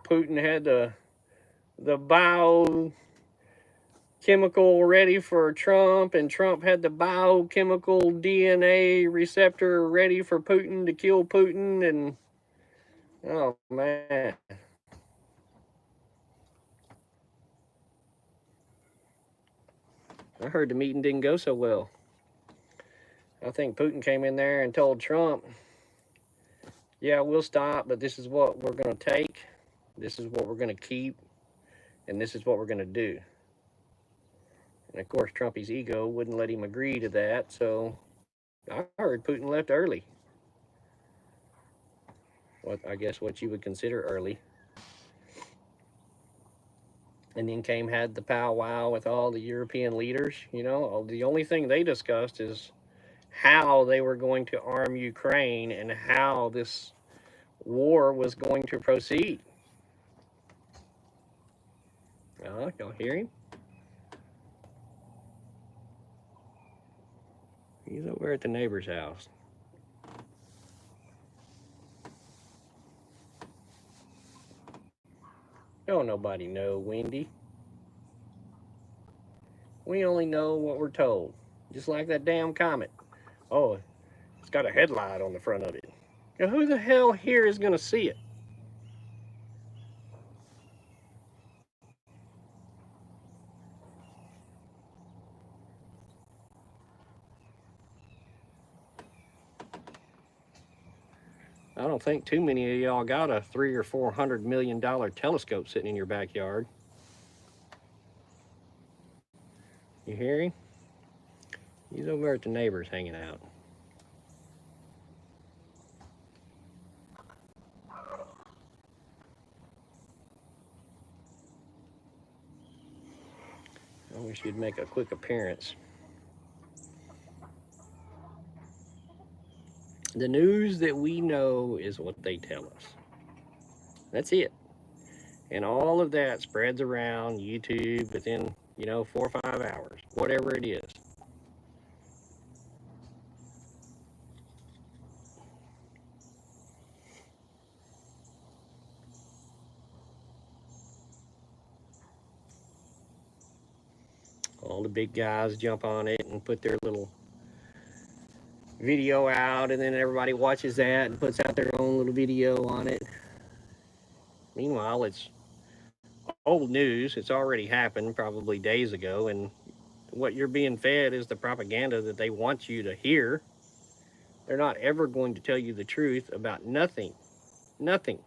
Putin had the biochemical ready for Trump, and Trump had the biochemical DNA receptor ready for Putin to kill Putin, and oh man. I heard the meeting didn't go so well. I think Putin came in there and told Trump, yeah, we'll stop, but this is what we're going to take, this is what we're going to keep, and this is what we're going to do. And of course, Trumpy's ego wouldn't let him agree to that, so I heard Putin left early. I guess what you would consider early. And then had the powwow with all the European leaders. You know, the only thing they discussed is how they were going to arm Ukraine and how this war was going to proceed. Y'all hear him? He's over at the neighbor's house. Don't nobody know, Wendy. We only know what we're told. Just like that damn comet. Oh, it's got a headlight on the front of it. Now, who the hell here is going to see it? I don't think too many of y'all got a $300 or $400 million telescope sitting in your backyard. You hear him? He's over at the neighbor's hanging out. I wish you'd make a quick appearance. The news that we know is what they tell us. That's it. And all of that spreads around YouTube within, 4 or 5 hours, whatever it is. All the big guys jump on it and put their little video out, and then everybody watches that and puts out their own little video on it. Meanwhile, it's old news. It's already happened probably days ago, and what you're being fed is the propaganda that they want you to hear. They're not ever going to tell you the truth about nothing. Nothing.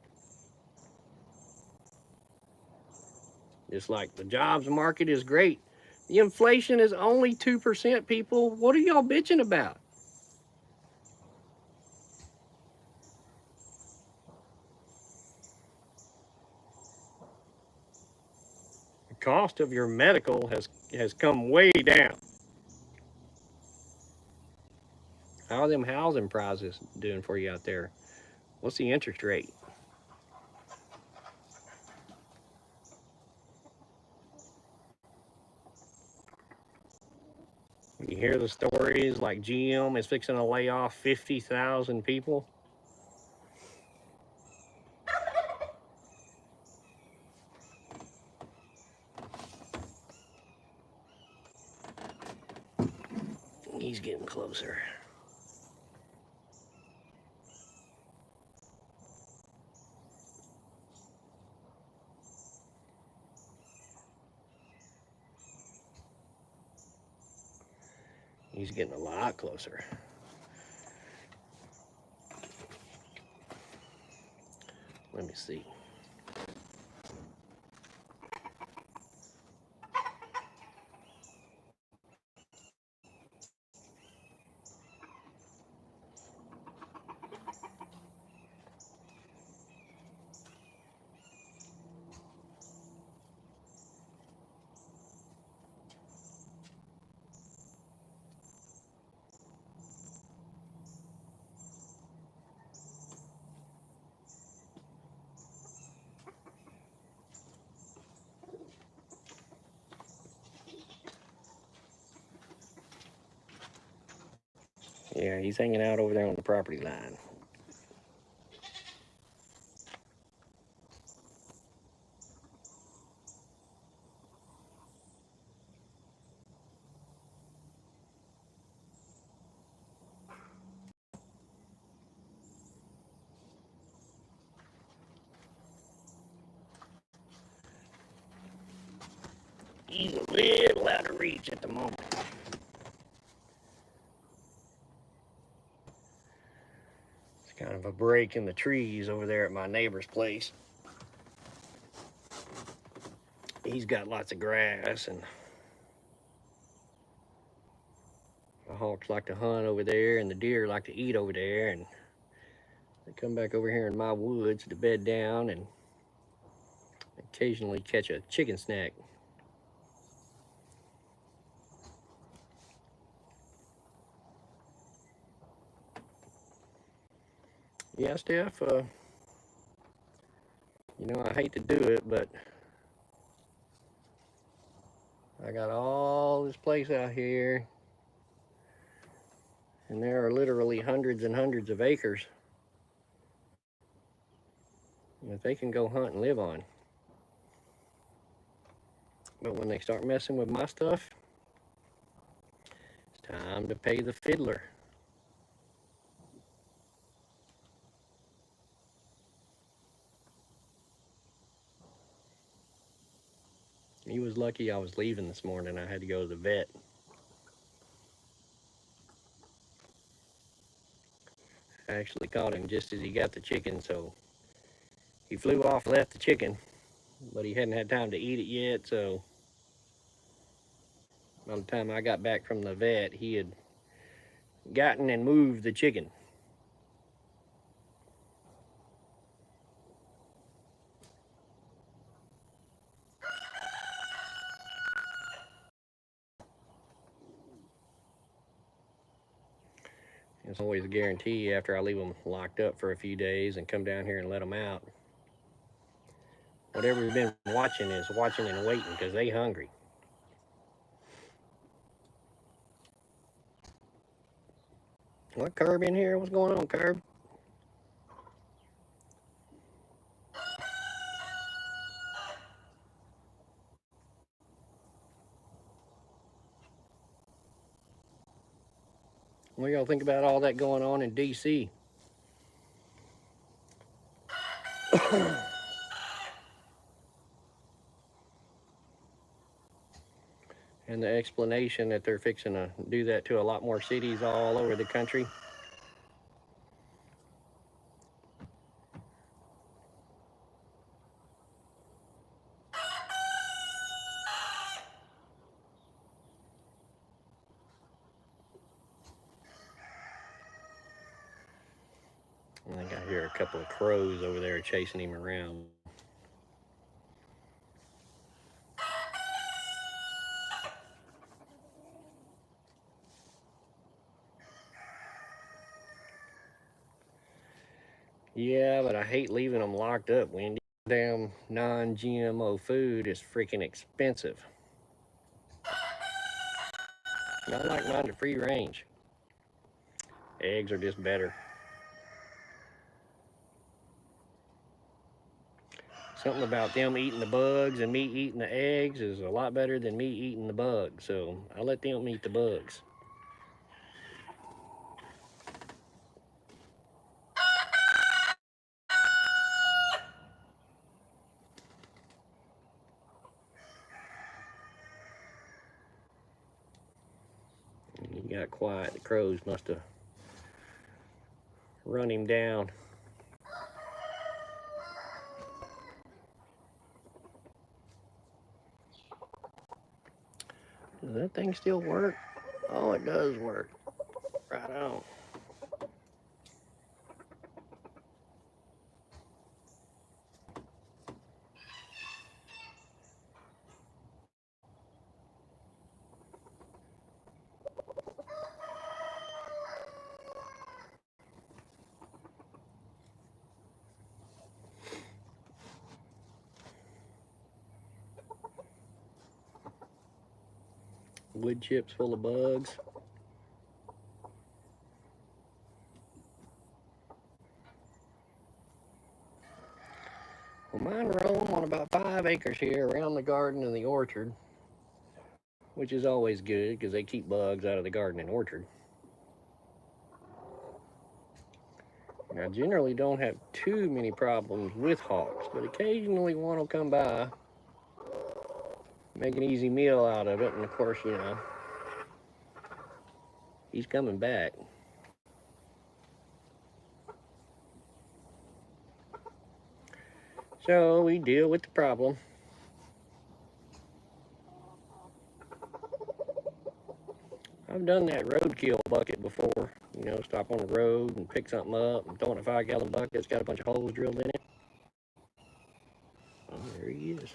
Just like the jobs market is great. The inflation is only 2%, people. What are y'all bitching about? The cost of your medical has come way down. How are them housing prices doing for you out there? What's the interest rate? You hear the stories like GM is fixing to lay off 50,000 people. He's getting closer. He's getting a lot closer. Let me see. Yeah, he's hanging out over there on the property line. He's a little out of reach at the moment. It's kind of a break in the trees over there at my neighbor's place. He's got lots of grass, and the hawks like to hunt over there, and the deer like to eat over there, and they come back over here in my woods to bed down and occasionally catch a chicken snack. Yeah, Steph, you know, I hate to do it, but I got all this place out here, and there are literally hundreds and hundreds of acres that they can go hunt and live on. But when they start messing with my stuff, it's time to pay the fiddler. He was lucky I was leaving this morning. I had to go to the vet. I actually caught him just as he got the chicken, so he flew off, left the chicken, but he hadn't had time to eat it yet, so by the time I got back from the vet, he had gotten and moved the chicken. It's always a guarantee after I leave them locked up for a few days and come down here and let them out. Whatever's been watching is watching and waiting because they hungry. What, Curb in here? What's going on, Curb? What do y'all think about all that going on in D.C.? And the explanation that they're fixing to do that to a lot more cities all over the country. I think I hear a couple of crows over there chasing him around. Yeah, but I hate leaving them locked up, Wendy. Damn non-GMO food is freaking expensive. I like mine to free range. Eggs are just better. Something about them eating the bugs and me eating the eggs is a lot better than me eating the bugs. So I let them eat the bugs. You got quiet. The crows must have run him down. Does that thing still work? Oh, it does work. Right on. Wood chips full of bugs. Well, mine roam on about 5 acres here around the garden and the orchard, which is always good because they keep bugs out of the garden and orchard. And I generally don't have too many problems with hawks, but occasionally one will come by, make an easy meal out of it, and of course, you know, he's coming back. So we deal with the problem. I've done that roadkill bucket before. You know, stop on the road and pick something up and throw in a 5-gallon bucket. It's got a bunch of holes drilled in it. Oh, there he is.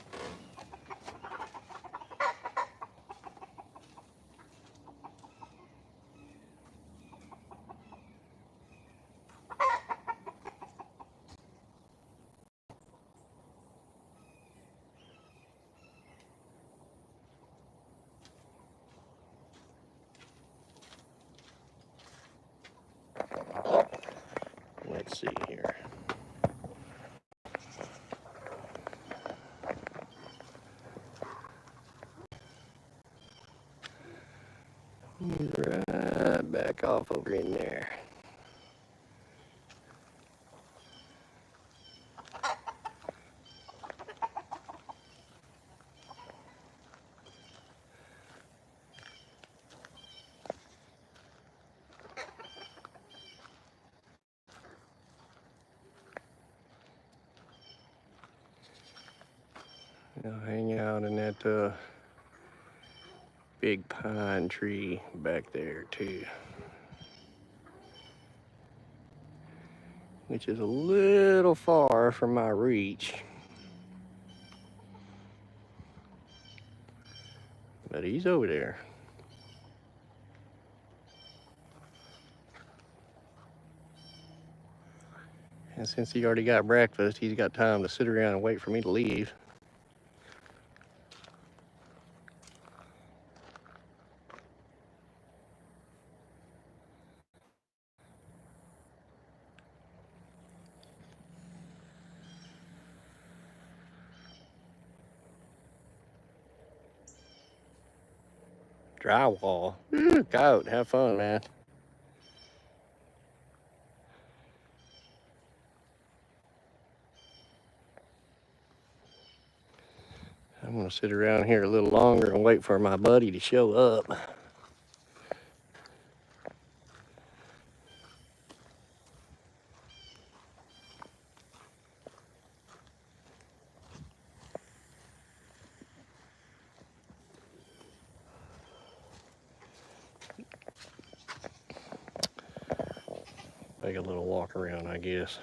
Let's see here. He's right back off over in there. He'll hang out in that big pine tree back there too, which is a little far from my reach, but he's over there. And since he already got breakfast, he's got time to sit around and wait for me to leave. Drywall. Go out, have fun, man. I'm gonna sit around here a little longer and wait for my buddy to show up. Take a little walk around, I guess.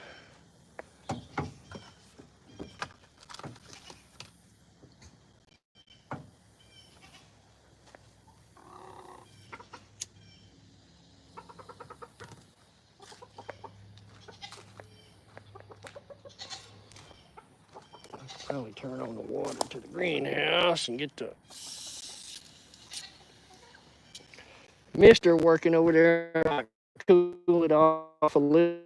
Probably turn on the water to the greenhouse and get the mister working over there. Cool it off a little.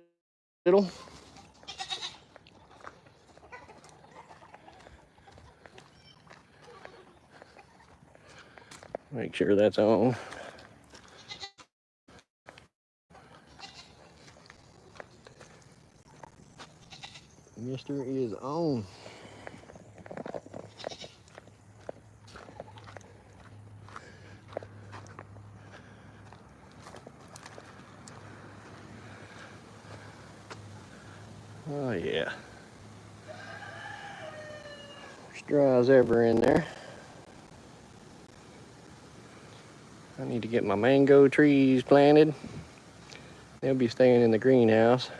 Make sure that's on. Mister is on. Oh yeah. There's dry as ever in there. I need to get my mango trees planted. They'll be staying in the greenhouse.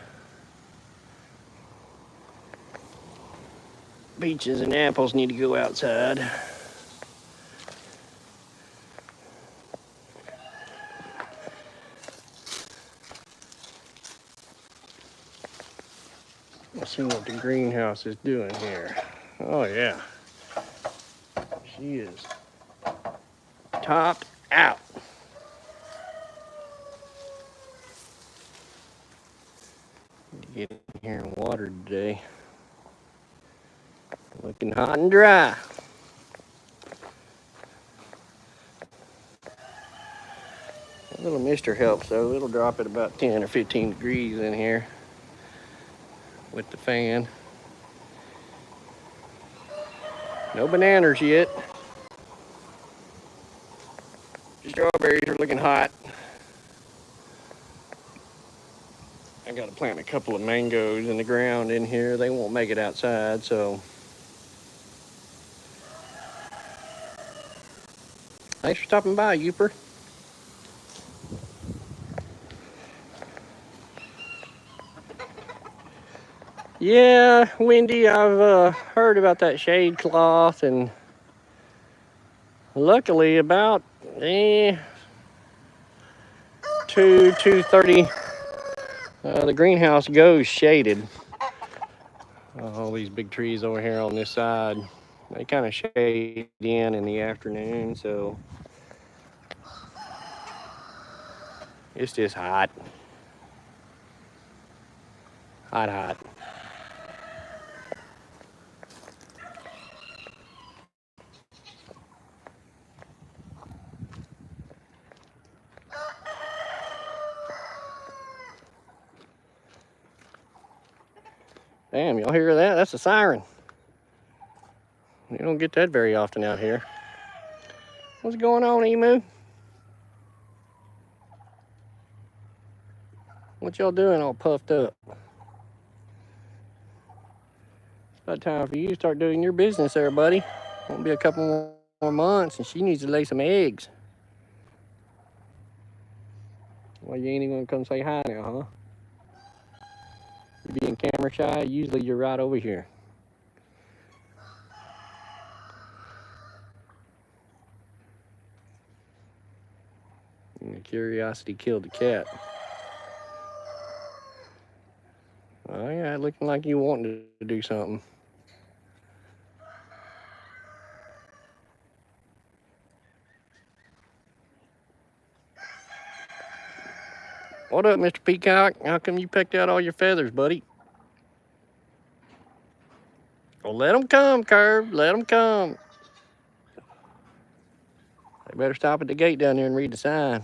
Peaches and apples need to go outside. Let's see what the greenhouse is doing here. Oh yeah. She is topped out. Need to get in here and water today. Looking hot and dry. A little mister helps though. It'll drop at about 10 or 15 degrees in here with the fan. No bananas yet. Strawberries are looking hot. I gotta plant a couple of mangoes in the ground in here. They won't make it outside, so. Thanks for stopping by, Youper. Yeah, Wendy, I've heard about that shade cloth, and luckily about 2:30, the greenhouse goes shaded. All these big trees over here on this side, they kind of shade in the afternoon, so it's just hot. Hot. Damn, y'all hear that? That's a siren. You don't get that very often out here. What's going on, Emu? What y'all doing all puffed up? It's about time for you to start doing your business there, buddy. Won't be a couple more months and she needs to lay some eggs. Well, you ain't even gonna come say hi now, huh? You being camera shy? Usually you're right over here. And curiosity killed the cat. Oh yeah, looking like you wanting to do something. What up, Mr. Peacock? How come you picked out all your feathers, buddy? Well, let them come, Curve. Let them come. They better stop at the gate down there and read the sign.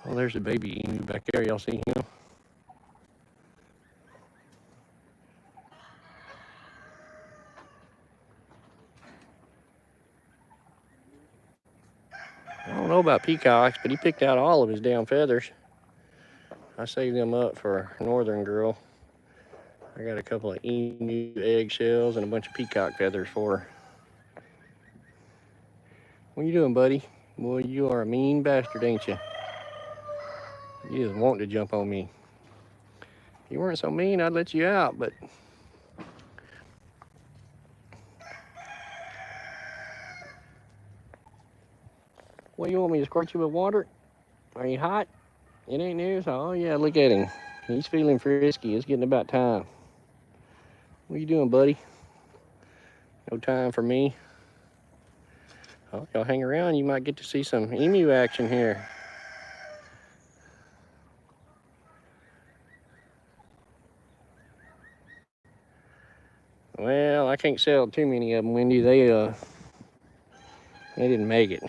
Oh, there's the baby emu back there. Y'all see him? I don't know about peacocks, but he picked out all of his damn feathers. I saved them up for a northern girl. I got a couple of emu eggshells and a bunch of peacock feathers for her. What you doing, buddy? Boy, you are a mean bastard, ain't you? You just want to jump on me. If you weren't so mean, I'd let you out, but... What, you want me to squirt you with water? Are you hot? It ain't news? Oh, yeah, look at him. He's feeling frisky. It's getting about time. What you doing, buddy? No time for me? Oh, y'all hang around. You might get to see some emu action here. Well, I can't sell too many of them, Wendy. They didn't make it.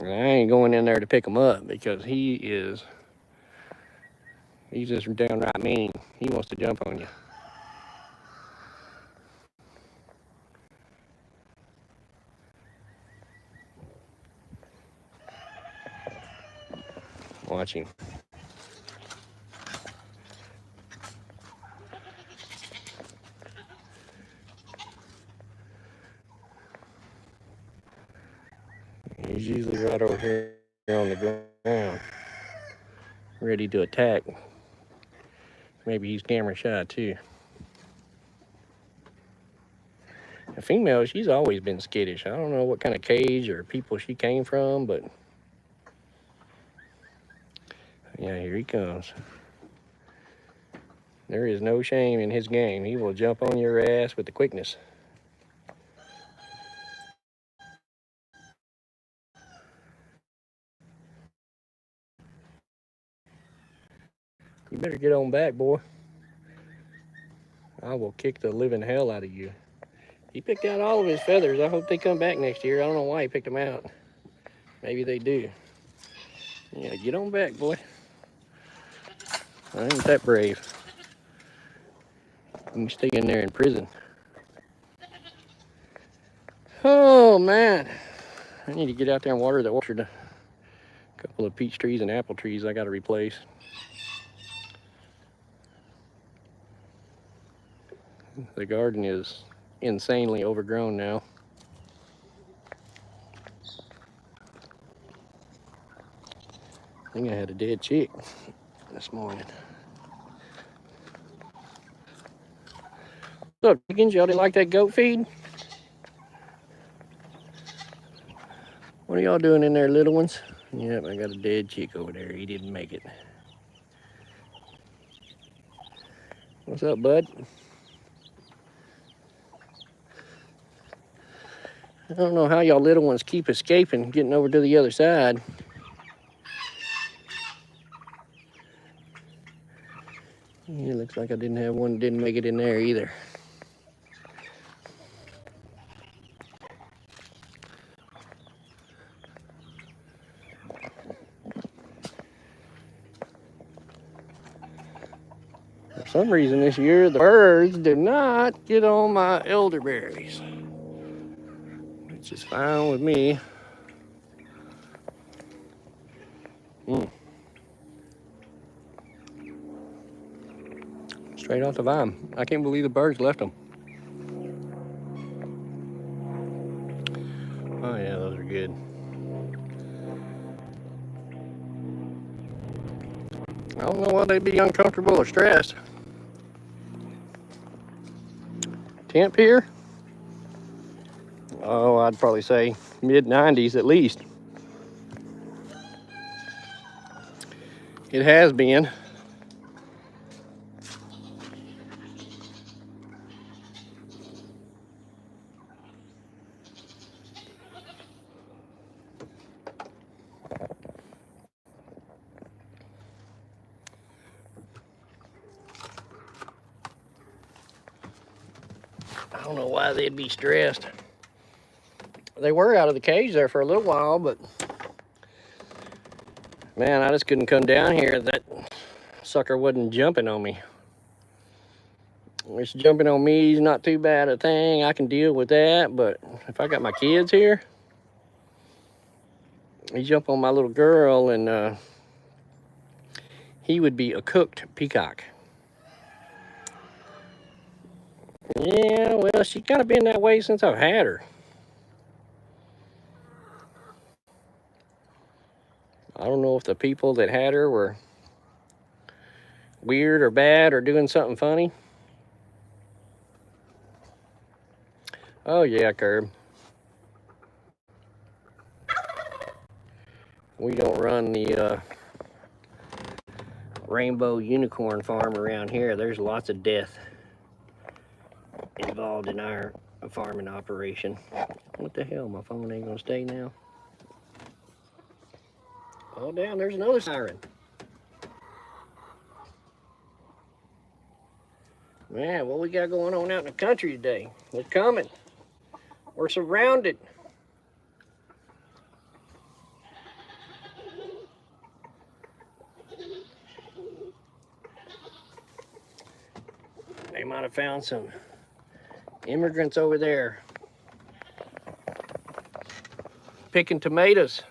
I ain't going in there to pick them up because he's just downright mean. He wants to jump on you. Watch him. right over here on the ground, ready to attack. Maybe he's camera shy too. A female, she's always been skittish. I don't know what kind of cage or people she came from, but yeah, here he comes. There is no shame in his game. He will jump on your ass with the quickness. You better get on back, boy. I will kick the living hell out of you. He picked out all of his feathers. I hope they come back next year. I don't know why he picked them out. Maybe they do. Yeah, get on back, boy. I ain't that brave. You can stay in there in prison. Oh, man. I need to get out there and water the orchard. A couple of peach trees and apple trees I got to replace. The garden is insanely overgrown now. I think I had a dead chick this morning. Look, chickens, y'all didn't like that goat feed? What are y'all doing in there, little ones? Yep, I got a dead chick over there. He didn't make it. What's up, bud? I don't know how y'all little ones keep escaping, getting over to the other side. It looks like I didn't have one, didn't make it in there either. For some reason this year, the birds did not get on my elderberries, which is fine with me. Straight off the vine. I can't believe the birds left them. Oh yeah, those are good. I don't know why they'd be uncomfortable or stressed. Temp here? Oh, I'd probably say mid-90s at least. It has been. I don't know why they'd be stressed. They were out of the cage there for a little while, but man, I just couldn't come down here. That sucker wasn't jumping on me. It's jumping on me is not too bad a thing. I can deal with that, but if I got my kids here, he jump on my little girl and he would be a cooked peacock. Yeah, well, she's kind of been that way since I've had her. I don't know if the people that had her were weird or bad or doing something funny. Oh yeah, Curb. We don't run the rainbow unicorn farm around here. There's lots of death involved in our farming operation. What the hell? My phone ain't gonna stay now. Oh damn, there's another siren. Man, what we got going on out in the country today? They're coming. We're surrounded. They might have found some immigrants over there picking tomatoes.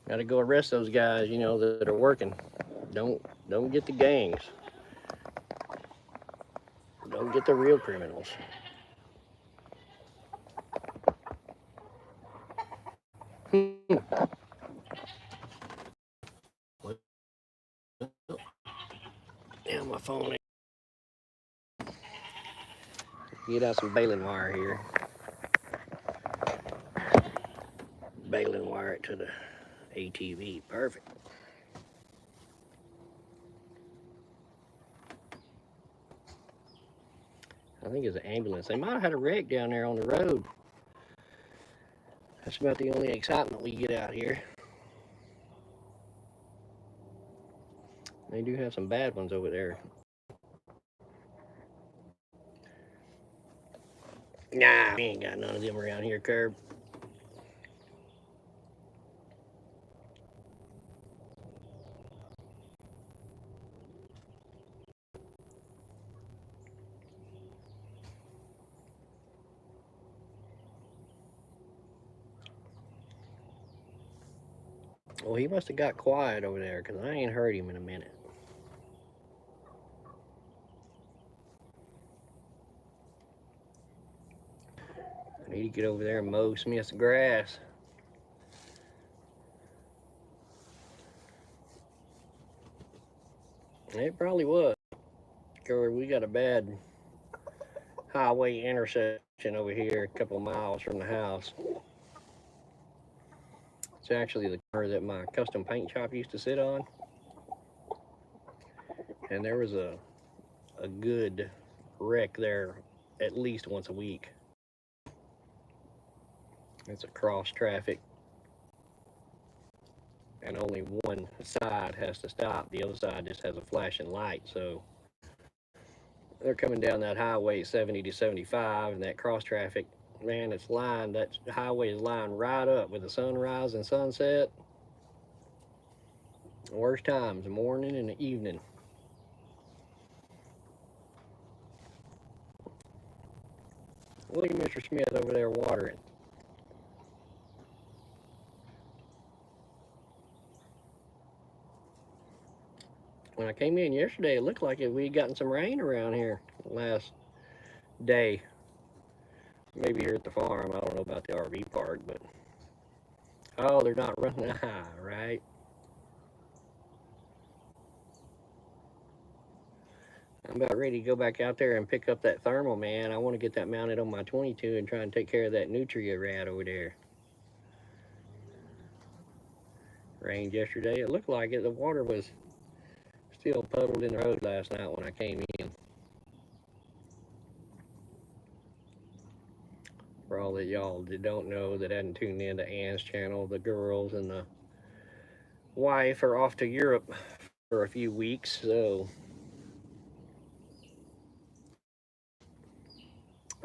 Got to go arrest those guys, you know, that are working. Don't get the gangs. Don't get the real criminals. phone. Get out some baling wire here. Baling wire it to the ATV. Perfect. I think it's an ambulance. They might have had a wreck down there on the road. That's about the only excitement we get out here. They do have some bad ones over there. Nah, we ain't got none of them around here, Curb. Well, he must have got quiet over there because I ain't heard him in a minute. I need to get over there and mow Smith's grass. It probably was. We got a bad highway intersection over here a couple miles from the house. It's actually the corner that my custom paint shop used to sit on. And there was a good wreck there at least once a week. It's a cross traffic. And only one side has to stop. The other side just has a flashing light. So they're coming down that highway 70 to 75 and that cross traffic, man, it's lined, that highway is lined right up with the sunrise and sunset. Worst times, the morning and the evening. Look at Mr. Smith over there watering. When I came in yesterday, it looked like we'd gotten some rain around here last day. Maybe here at the farm. I don't know about the RV park, but oh, they're not running high, right? I'm about ready to go back out there and pick up that thermal, man. I want to get that mounted on my 22 and try and take care of that nutria rat over there. Rained yesterday. It looked like it. The water was still puddled in the road last night when I came in. For all that y'all that don't know that hadn't tuned in to Ann's channel, the girls and the wife are off to Europe for a few weeks, so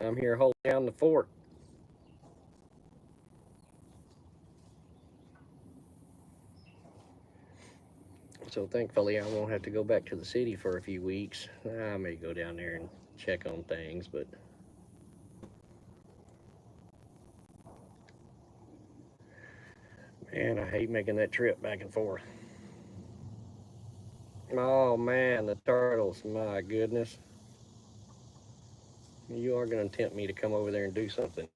I'm here holding down the fort. So thankfully I won't have to go back to the city for a few weeks. I may go down there and check on things, but man, I hate making that trip back and forth. Oh man, the turtles, my goodness. You are going to tempt me to come over there and do something.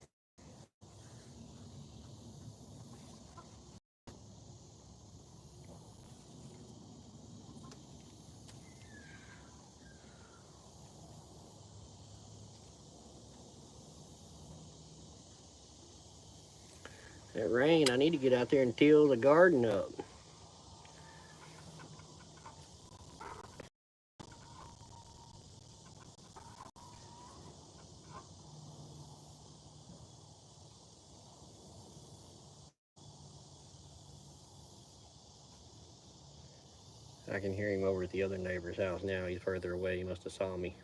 That rain, I need to get out there and till the garden up. I can hear him over at the other neighbor's house now. He's further away. He must have saw me.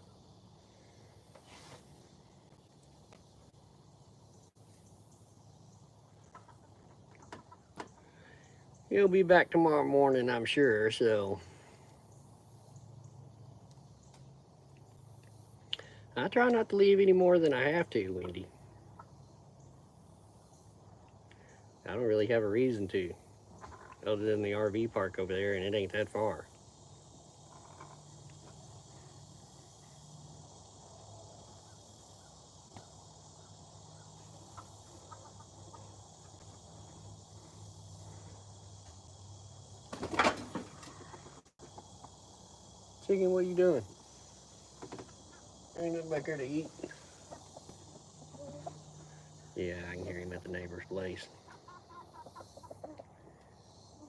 He'll be back tomorrow morning, I'm sure, so I try not to leave any more than I have to, Wendy. I don't really have a reason to, other than the RV park over there, and it ain't that far. Chicken, what are you doing? There ain't nothing back there to eat. Yeah, I can hear him at the neighbor's place.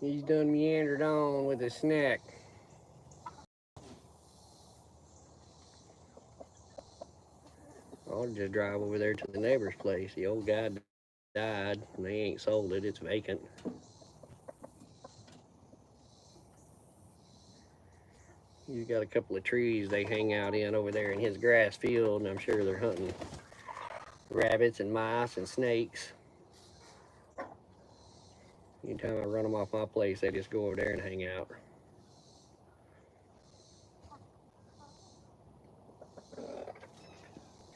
He's done meandered on with his snack. I'll just drive over there to the neighbor's place. The old guy died, and they ain't sold it. It's vacant. He's got a couple of trees they hang out in over there in his grass field, and I'm sure they're hunting rabbits and mice and snakes. Anytime I run them off my place, they just go over there and hang out.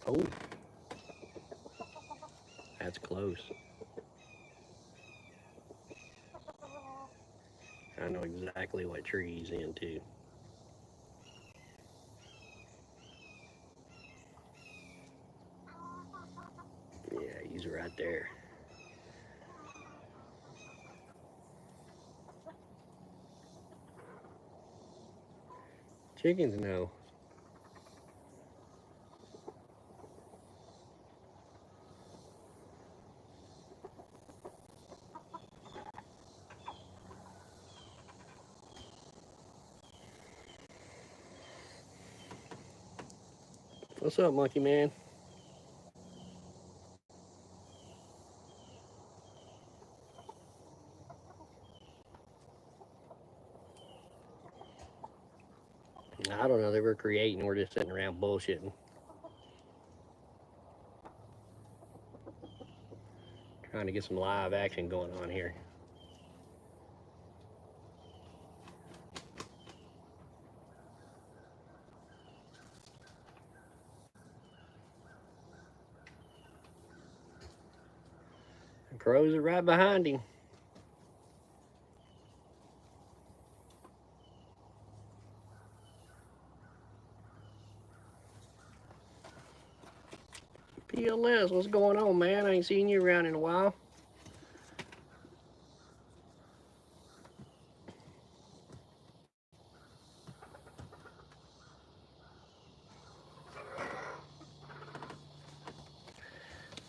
Oh, that's close. I know exactly what tree he's in, too. Yeah, he's right there. Chickens know. What's up, monkey man? I don't know. They were creating. We're just sitting around bullshitting. Trying to get some live action going on here. The crows are right behind him. PLS, what's going on, man? I ain't seen you around in a while.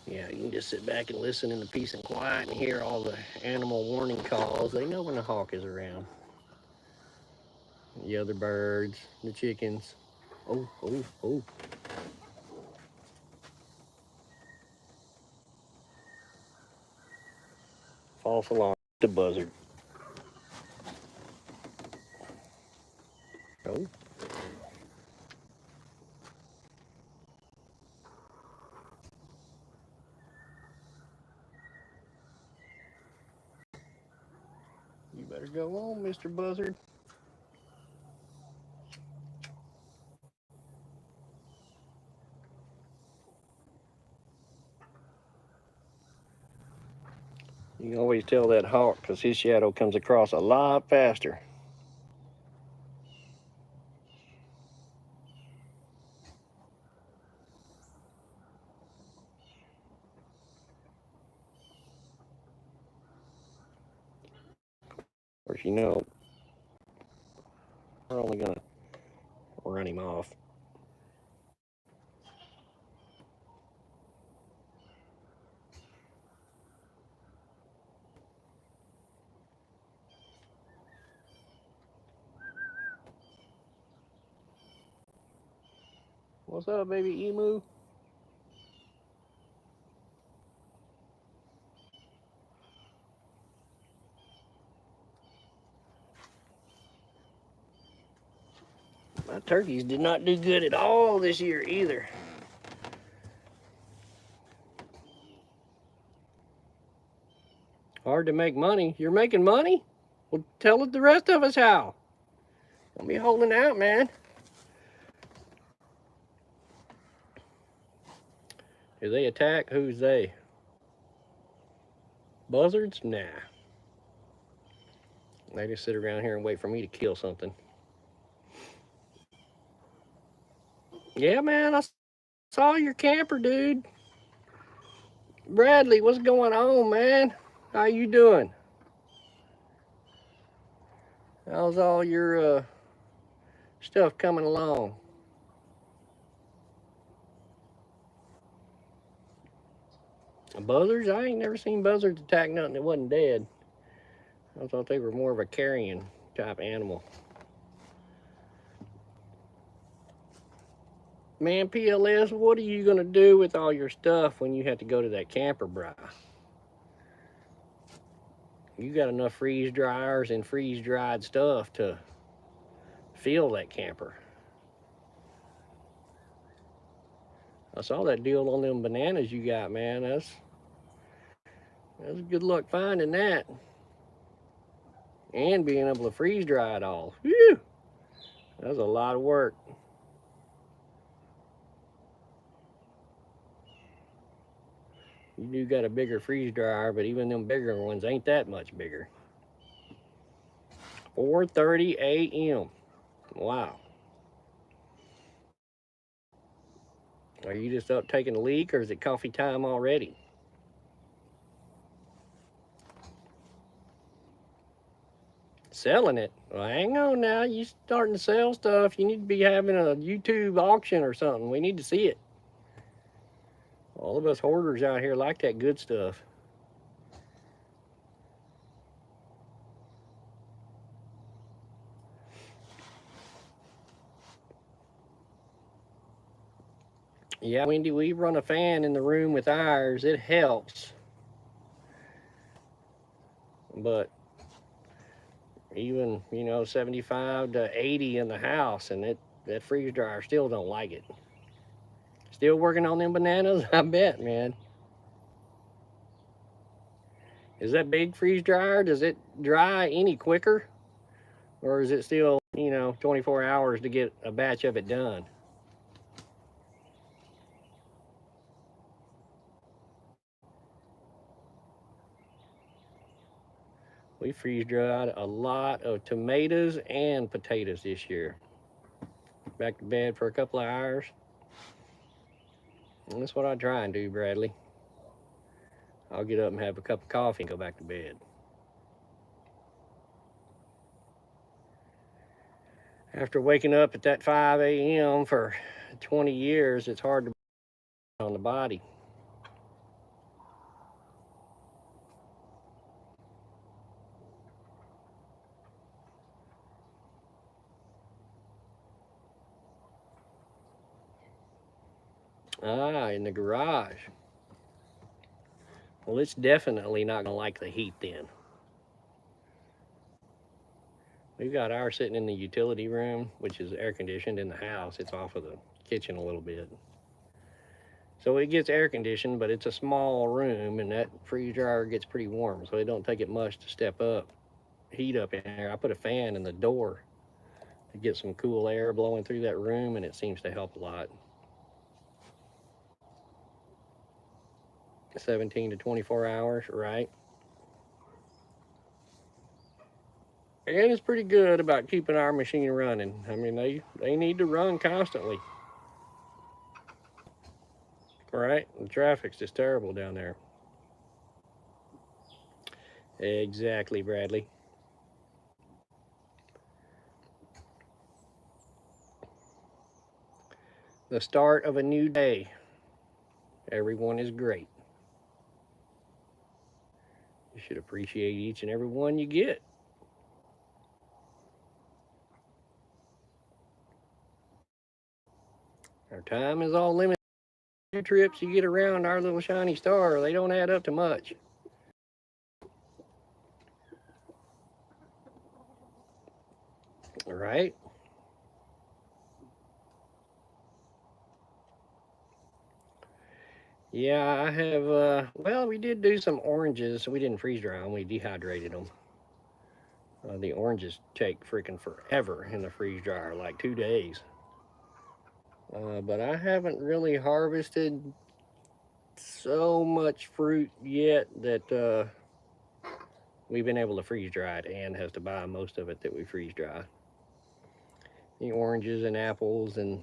Yeah, you can just sit back and listen in the peace and quiet and hear all the animal warning calls. They know when the hawk is around. The other birds, the chickens. Oh, oh, oh. False alarm. The buzzard. Oh. You better go on, Mr. Buzzard. You can always tell that hawk because his shadow comes across a lot faster. Of course, you know, we're only going to run him off. What's up, baby emu? My turkeys did not do good at all this year either. Hard to make money. You're making money? Well, tell the rest of us how. Don't be holding out, man. Do they attack? Who's they? Buzzards? Nah. They just sit around here and wait for me to kill something. Yeah, man, I saw your camper, dude. Bradley, what's going on, man? How you doing? How's all your stuff coming along. Buzzards? I ain't never seen buzzards attack nothing that wasn't dead. I thought they were more of a carrion type animal. Man, PLS, what are you going to do with all your stuff when you have to go to that camper, bro? You got enough freeze dryers and freeze dried stuff to fill that camper. I saw that deal on them bananas you got, man. That's good luck finding that. And being able to freeze dry it all. Whew! That's a lot of work. You do got a bigger freeze dryer, but even them bigger ones ain't that much bigger. 4:30 a.m. Wow. Are you just up taking a leak, or is it coffee time already? Selling it? Well, hang on now. You starting to sell stuff. You need to be having a YouTube auction or something. We need to see it. All of us hoarders out here like that good stuff. Yeah, Wendy, we run a fan in the room with ours. It helps. But even, 75 to 80 in the house, and that freeze dryer still don't like it. Still working on them bananas? I bet, man. Is that big freeze dryer? Does it dry any quicker? Or is it still, 24 hours to get a batch of it done? We freeze dried a lot of tomatoes and potatoes this year. Back to bed for a couple of hours. And that's what I try and do, Bradley. I'll get up and have a cup of coffee and go back to bed. After waking up at that 5 a.m. for 20 years, it's hard to on the body. In the garage. Well, it's definitely not going to like the heat then. We've got ours sitting in the utility room, which is air conditioned in the house. It's off of the kitchen a little bit. So it gets air conditioned, but it's a small room, and that freeze dryer gets pretty warm, so it don't take it much to step up, heat up in there. I put a fan in the door to get some cool air blowing through that room, and it seems to help a lot. 17 to 24 hours, right? And it's pretty good about keeping our machine running. I mean, they need to run constantly. Right? The traffic's just terrible down there. Exactly, Bradley. The start of a new day. Everyone is great. You should appreciate each and every one you get. Our time is all limited. The trips you get around our little shiny star, they don't add up to much. All right? Yeah, I have, well, we did do some oranges. We didn't freeze dry them, we dehydrated them. The oranges take freaking forever in the freeze dryer, like 2 days. But I haven't really harvested so much fruit yet that we've been able to freeze dry it. Ann has to buy most of it that we freeze dry. The oranges and apples and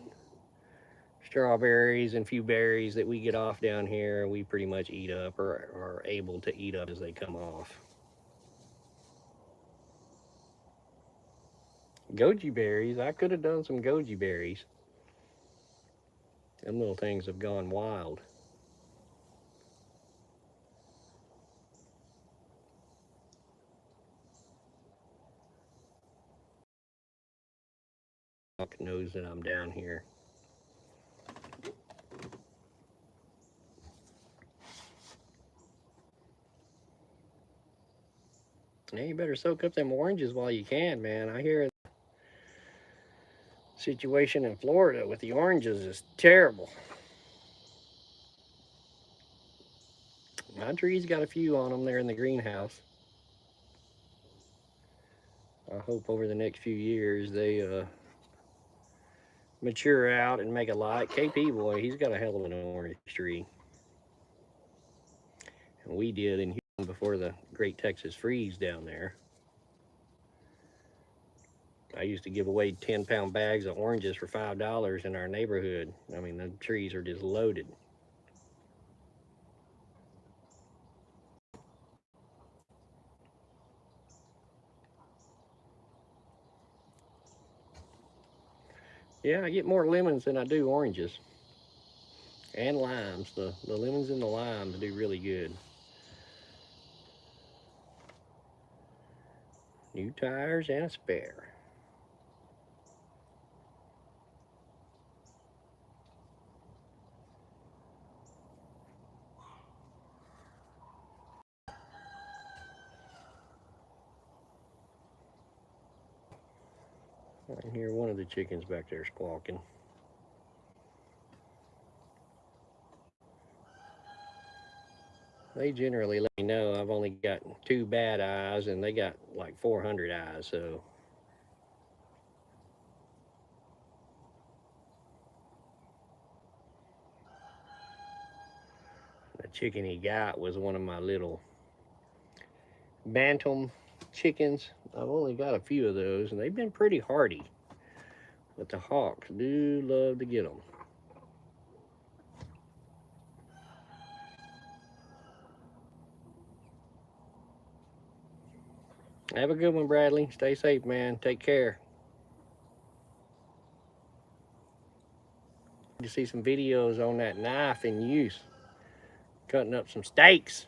strawberries and few berries that we get off down here, we pretty much eat up or are able to eat up as they come off. Goji berries. I could have done some goji berries. Them little things have gone wild. Knows that I'm down here. Hey, you better soak up them oranges while you can, man. I hear the situation in Florida with the oranges is terrible. My tree's got a few on them there in the greenhouse. I hope over the next few years they mature out and make a light. KP boy, he's got a hell of an orange tree. And we did in Houston before the Great Texas Freeze down there. I used to give away 10-pound bags of oranges for $5 in our neighborhood. I mean, the trees are just loaded. Yeah, I get more lemons than I do oranges. And limes. The lemons and the limes do really good. New tires and a spare. I can hear one of the chickens back there squawking. They generally let me know I've only got 2 bad eyes and they got like 400 eyes, so. The chicken he got was one of my little bantam chickens. I've only got a few of those and they've been pretty hardy. But the hawks do love to get them. Have a good one, Bradley. Stay safe, man. Take care. To see some videos on that knife in use. Cutting up some steaks.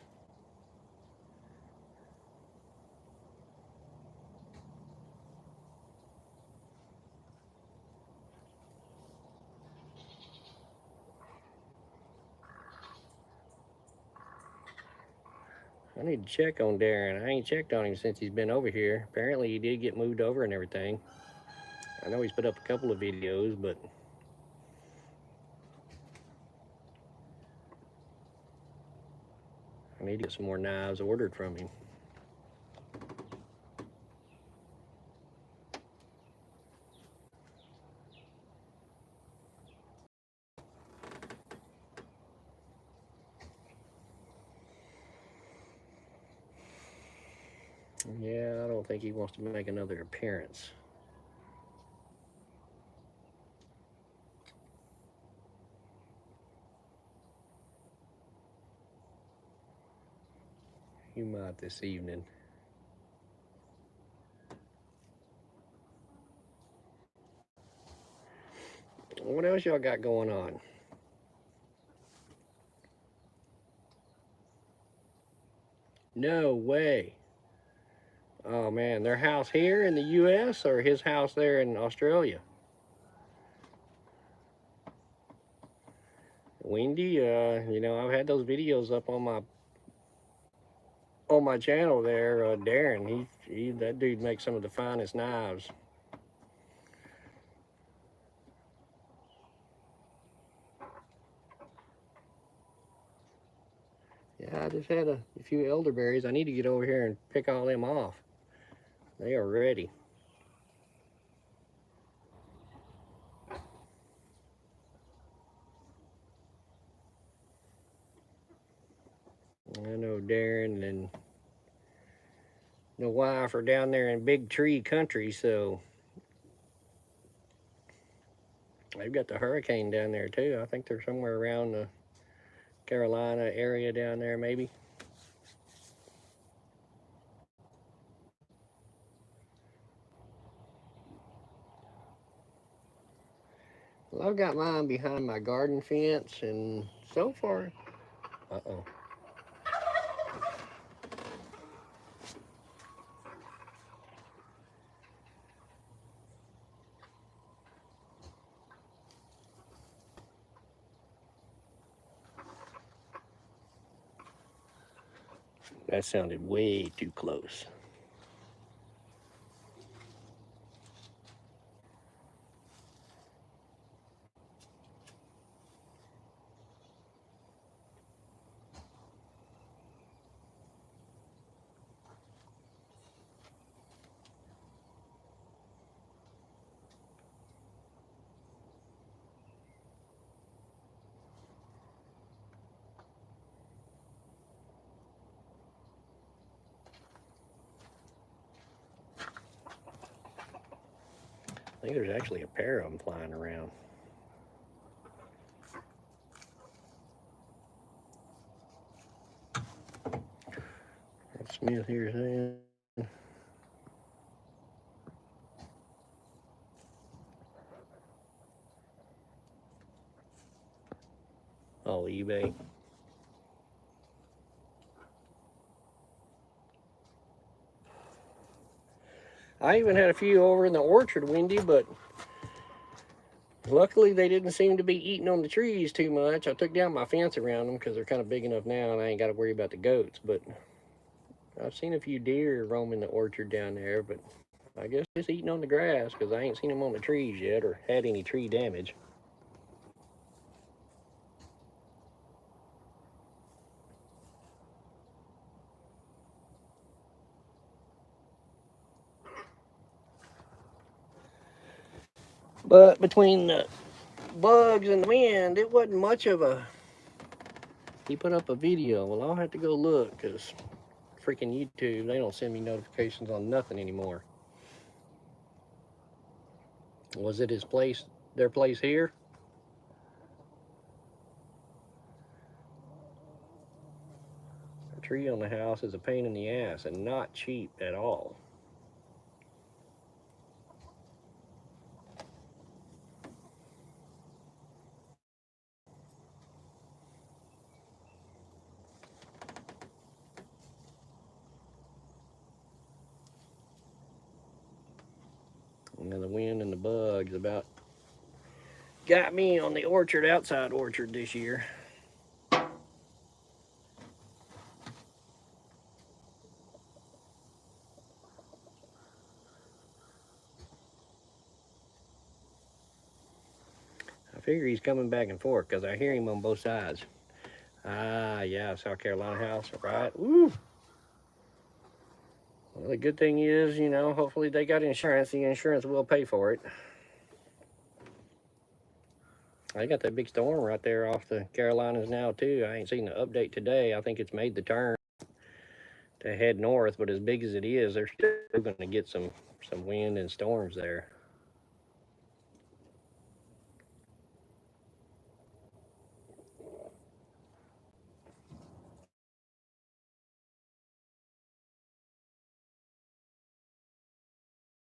I need to check on Darren. I ain't checked on him since he's been over here. Apparently he did get moved over and everything. I know he's put up a couple of videos, but I need to get some more knives ordered from him. Yeah, I don't think he wants to make another appearance. He might this evening. What else y'all got going on? No way. Oh man, their house here in the US or his house there in Australia? Windy, I've had those videos up on my channel there. Darren, that dude makes some of the finest knives. Yeah, I just had a few elderberries. I need to get over here and pick all them off. They are ready. I know Darren and the wife are down there in big tree country, so they've got the hurricane down there too. I think they're somewhere around the Carolina area down there, maybe. Well, I've got mine behind my garden fence, and so far, uh-oh. That sounded way too close. I think there's actually a pair of them flying around. That's Smith here saying. Oh, eBay. I even had a few over in the orchard, Wendy, but luckily they didn't seem to be eating on the trees too much. I took down my fence around them because they're kind of big enough now and I ain't got to worry about the goats. But I've seen a few deer roaming the orchard down there, but I guess just eating on the grass because I ain't seen them on the trees yet or had any tree damage. But between the bugs and the wind, it wasn't much of a... He put up a video. Well, I'll have to go look because freaking YouTube, they don't send me notifications on nothing anymore. Was it his place, their place here? A tree on the house is a pain in the ass and not cheap at all. And then the wind and the bugs about got me on the orchard, outside orchard this year. I figure he's coming back and forth because I hear him on both sides. Ah, yeah, South Carolina house, right? Woo! Well, the good thing is, you know, hopefully they got insurance. The insurance will pay for it. I got that big storm right there off the Carolinas now, too. I ain't seen the update today. I think it's made the turn to head north, but as big as it is, they're still going to get some wind and storms there.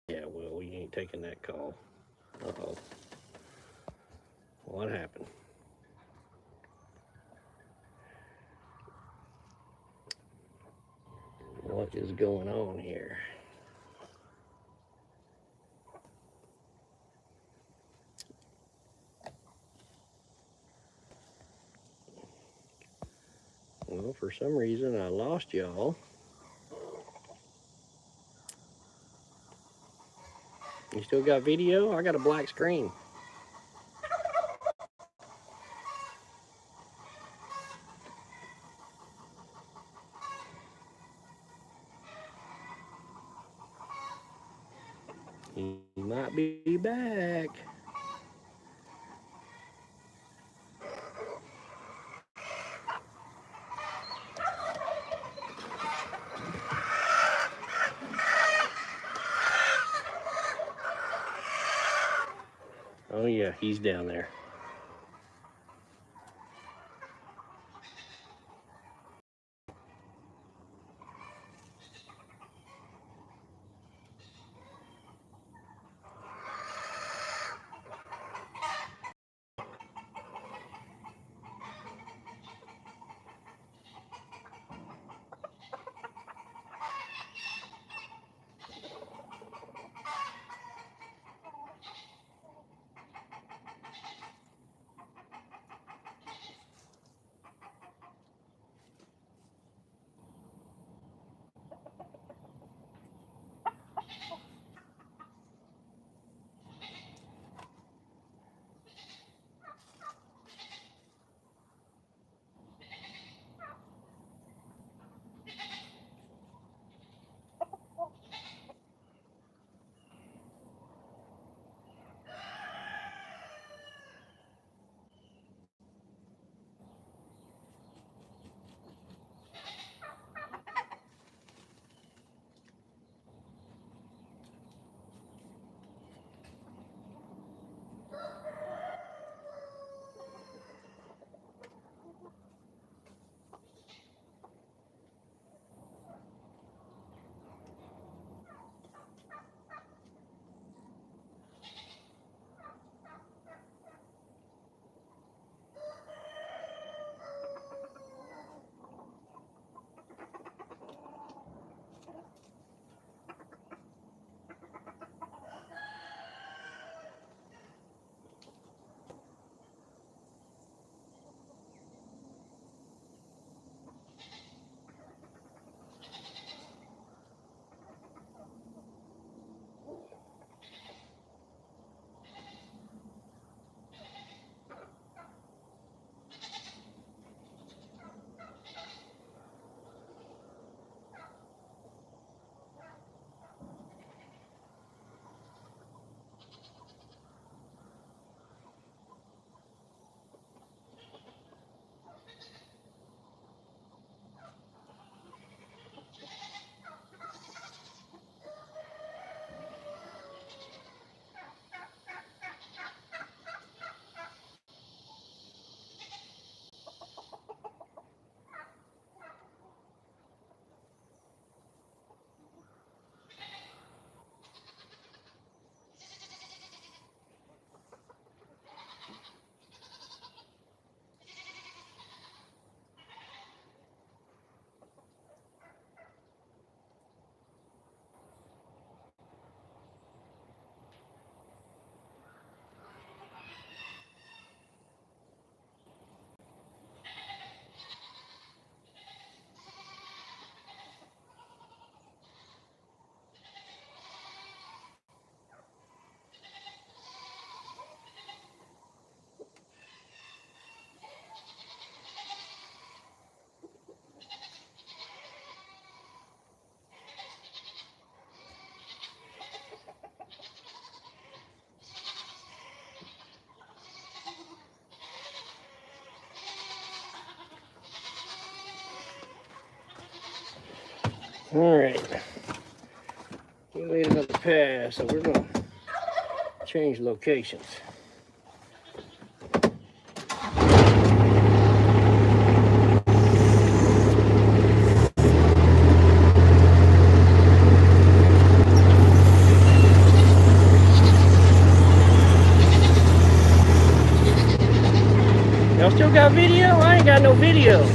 Yeah, well, we ain't taking that call. Uh-oh. What happened? What is going on here? Well, for some reason, I lost y'all. You still got video? I got a black screen. He might be back. Oh, yeah, he's down there. All right. We made another pass, so we're going to change locations. Y'all still got video? I ain't got no video.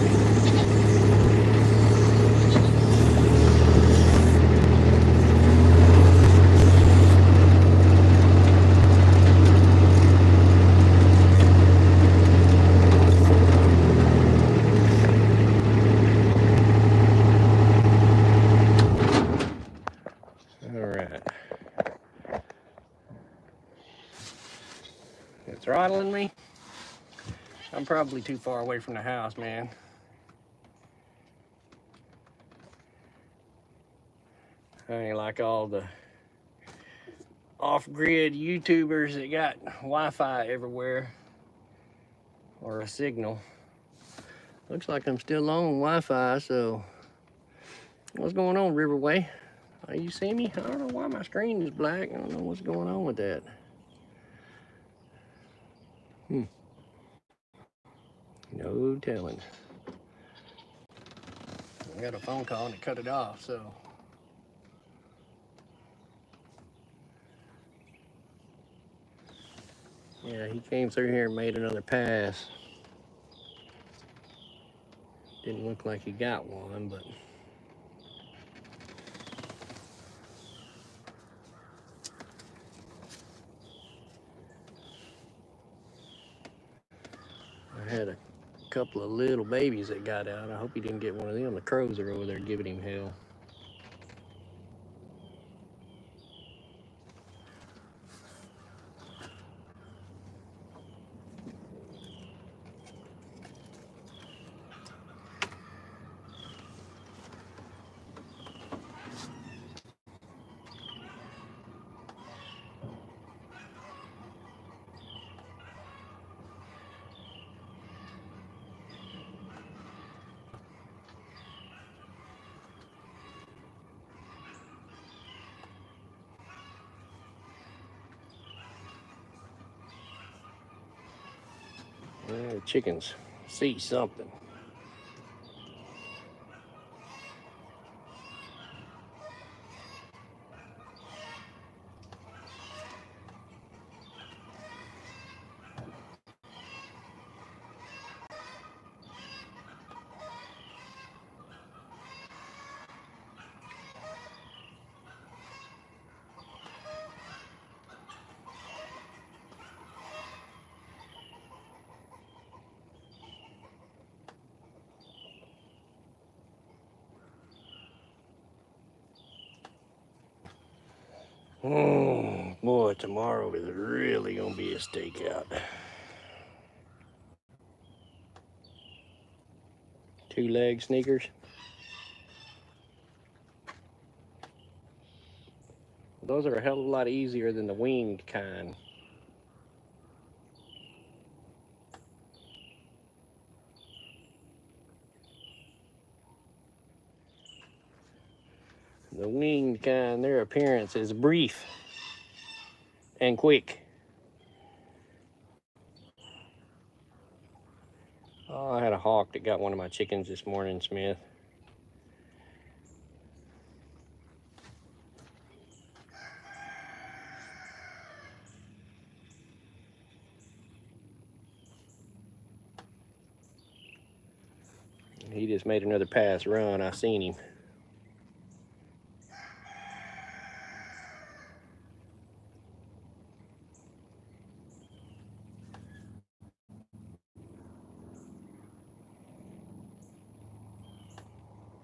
It's throttling me. I'm probably too far away from the house, man. I ain't like all the off-grid YouTubers that got Wi-Fi everywhere or a signal. Looks like I'm still on Wi-Fi, so what's going on, Riverway? You see me? I don't know why my screen is black. I don't know what's going on with that. No telling. I got a phone call and it cut it off, so. Yeah, he came through here and made another pass. Didn't look like he got one, but. I had a couple of little babies that got out. I hope he didn't get one of them. The crows are over there giving him hell. The chickens see something. Oh boy, tomorrow is really gonna be a stakeout. 2-leg sneakers. Those are a hell of a lot easier than the winged kind. The winged kind, their appearance is brief and quick. Oh, I had a hawk that got one of my chickens this morning, Smith. He just made another pass run. I seen him.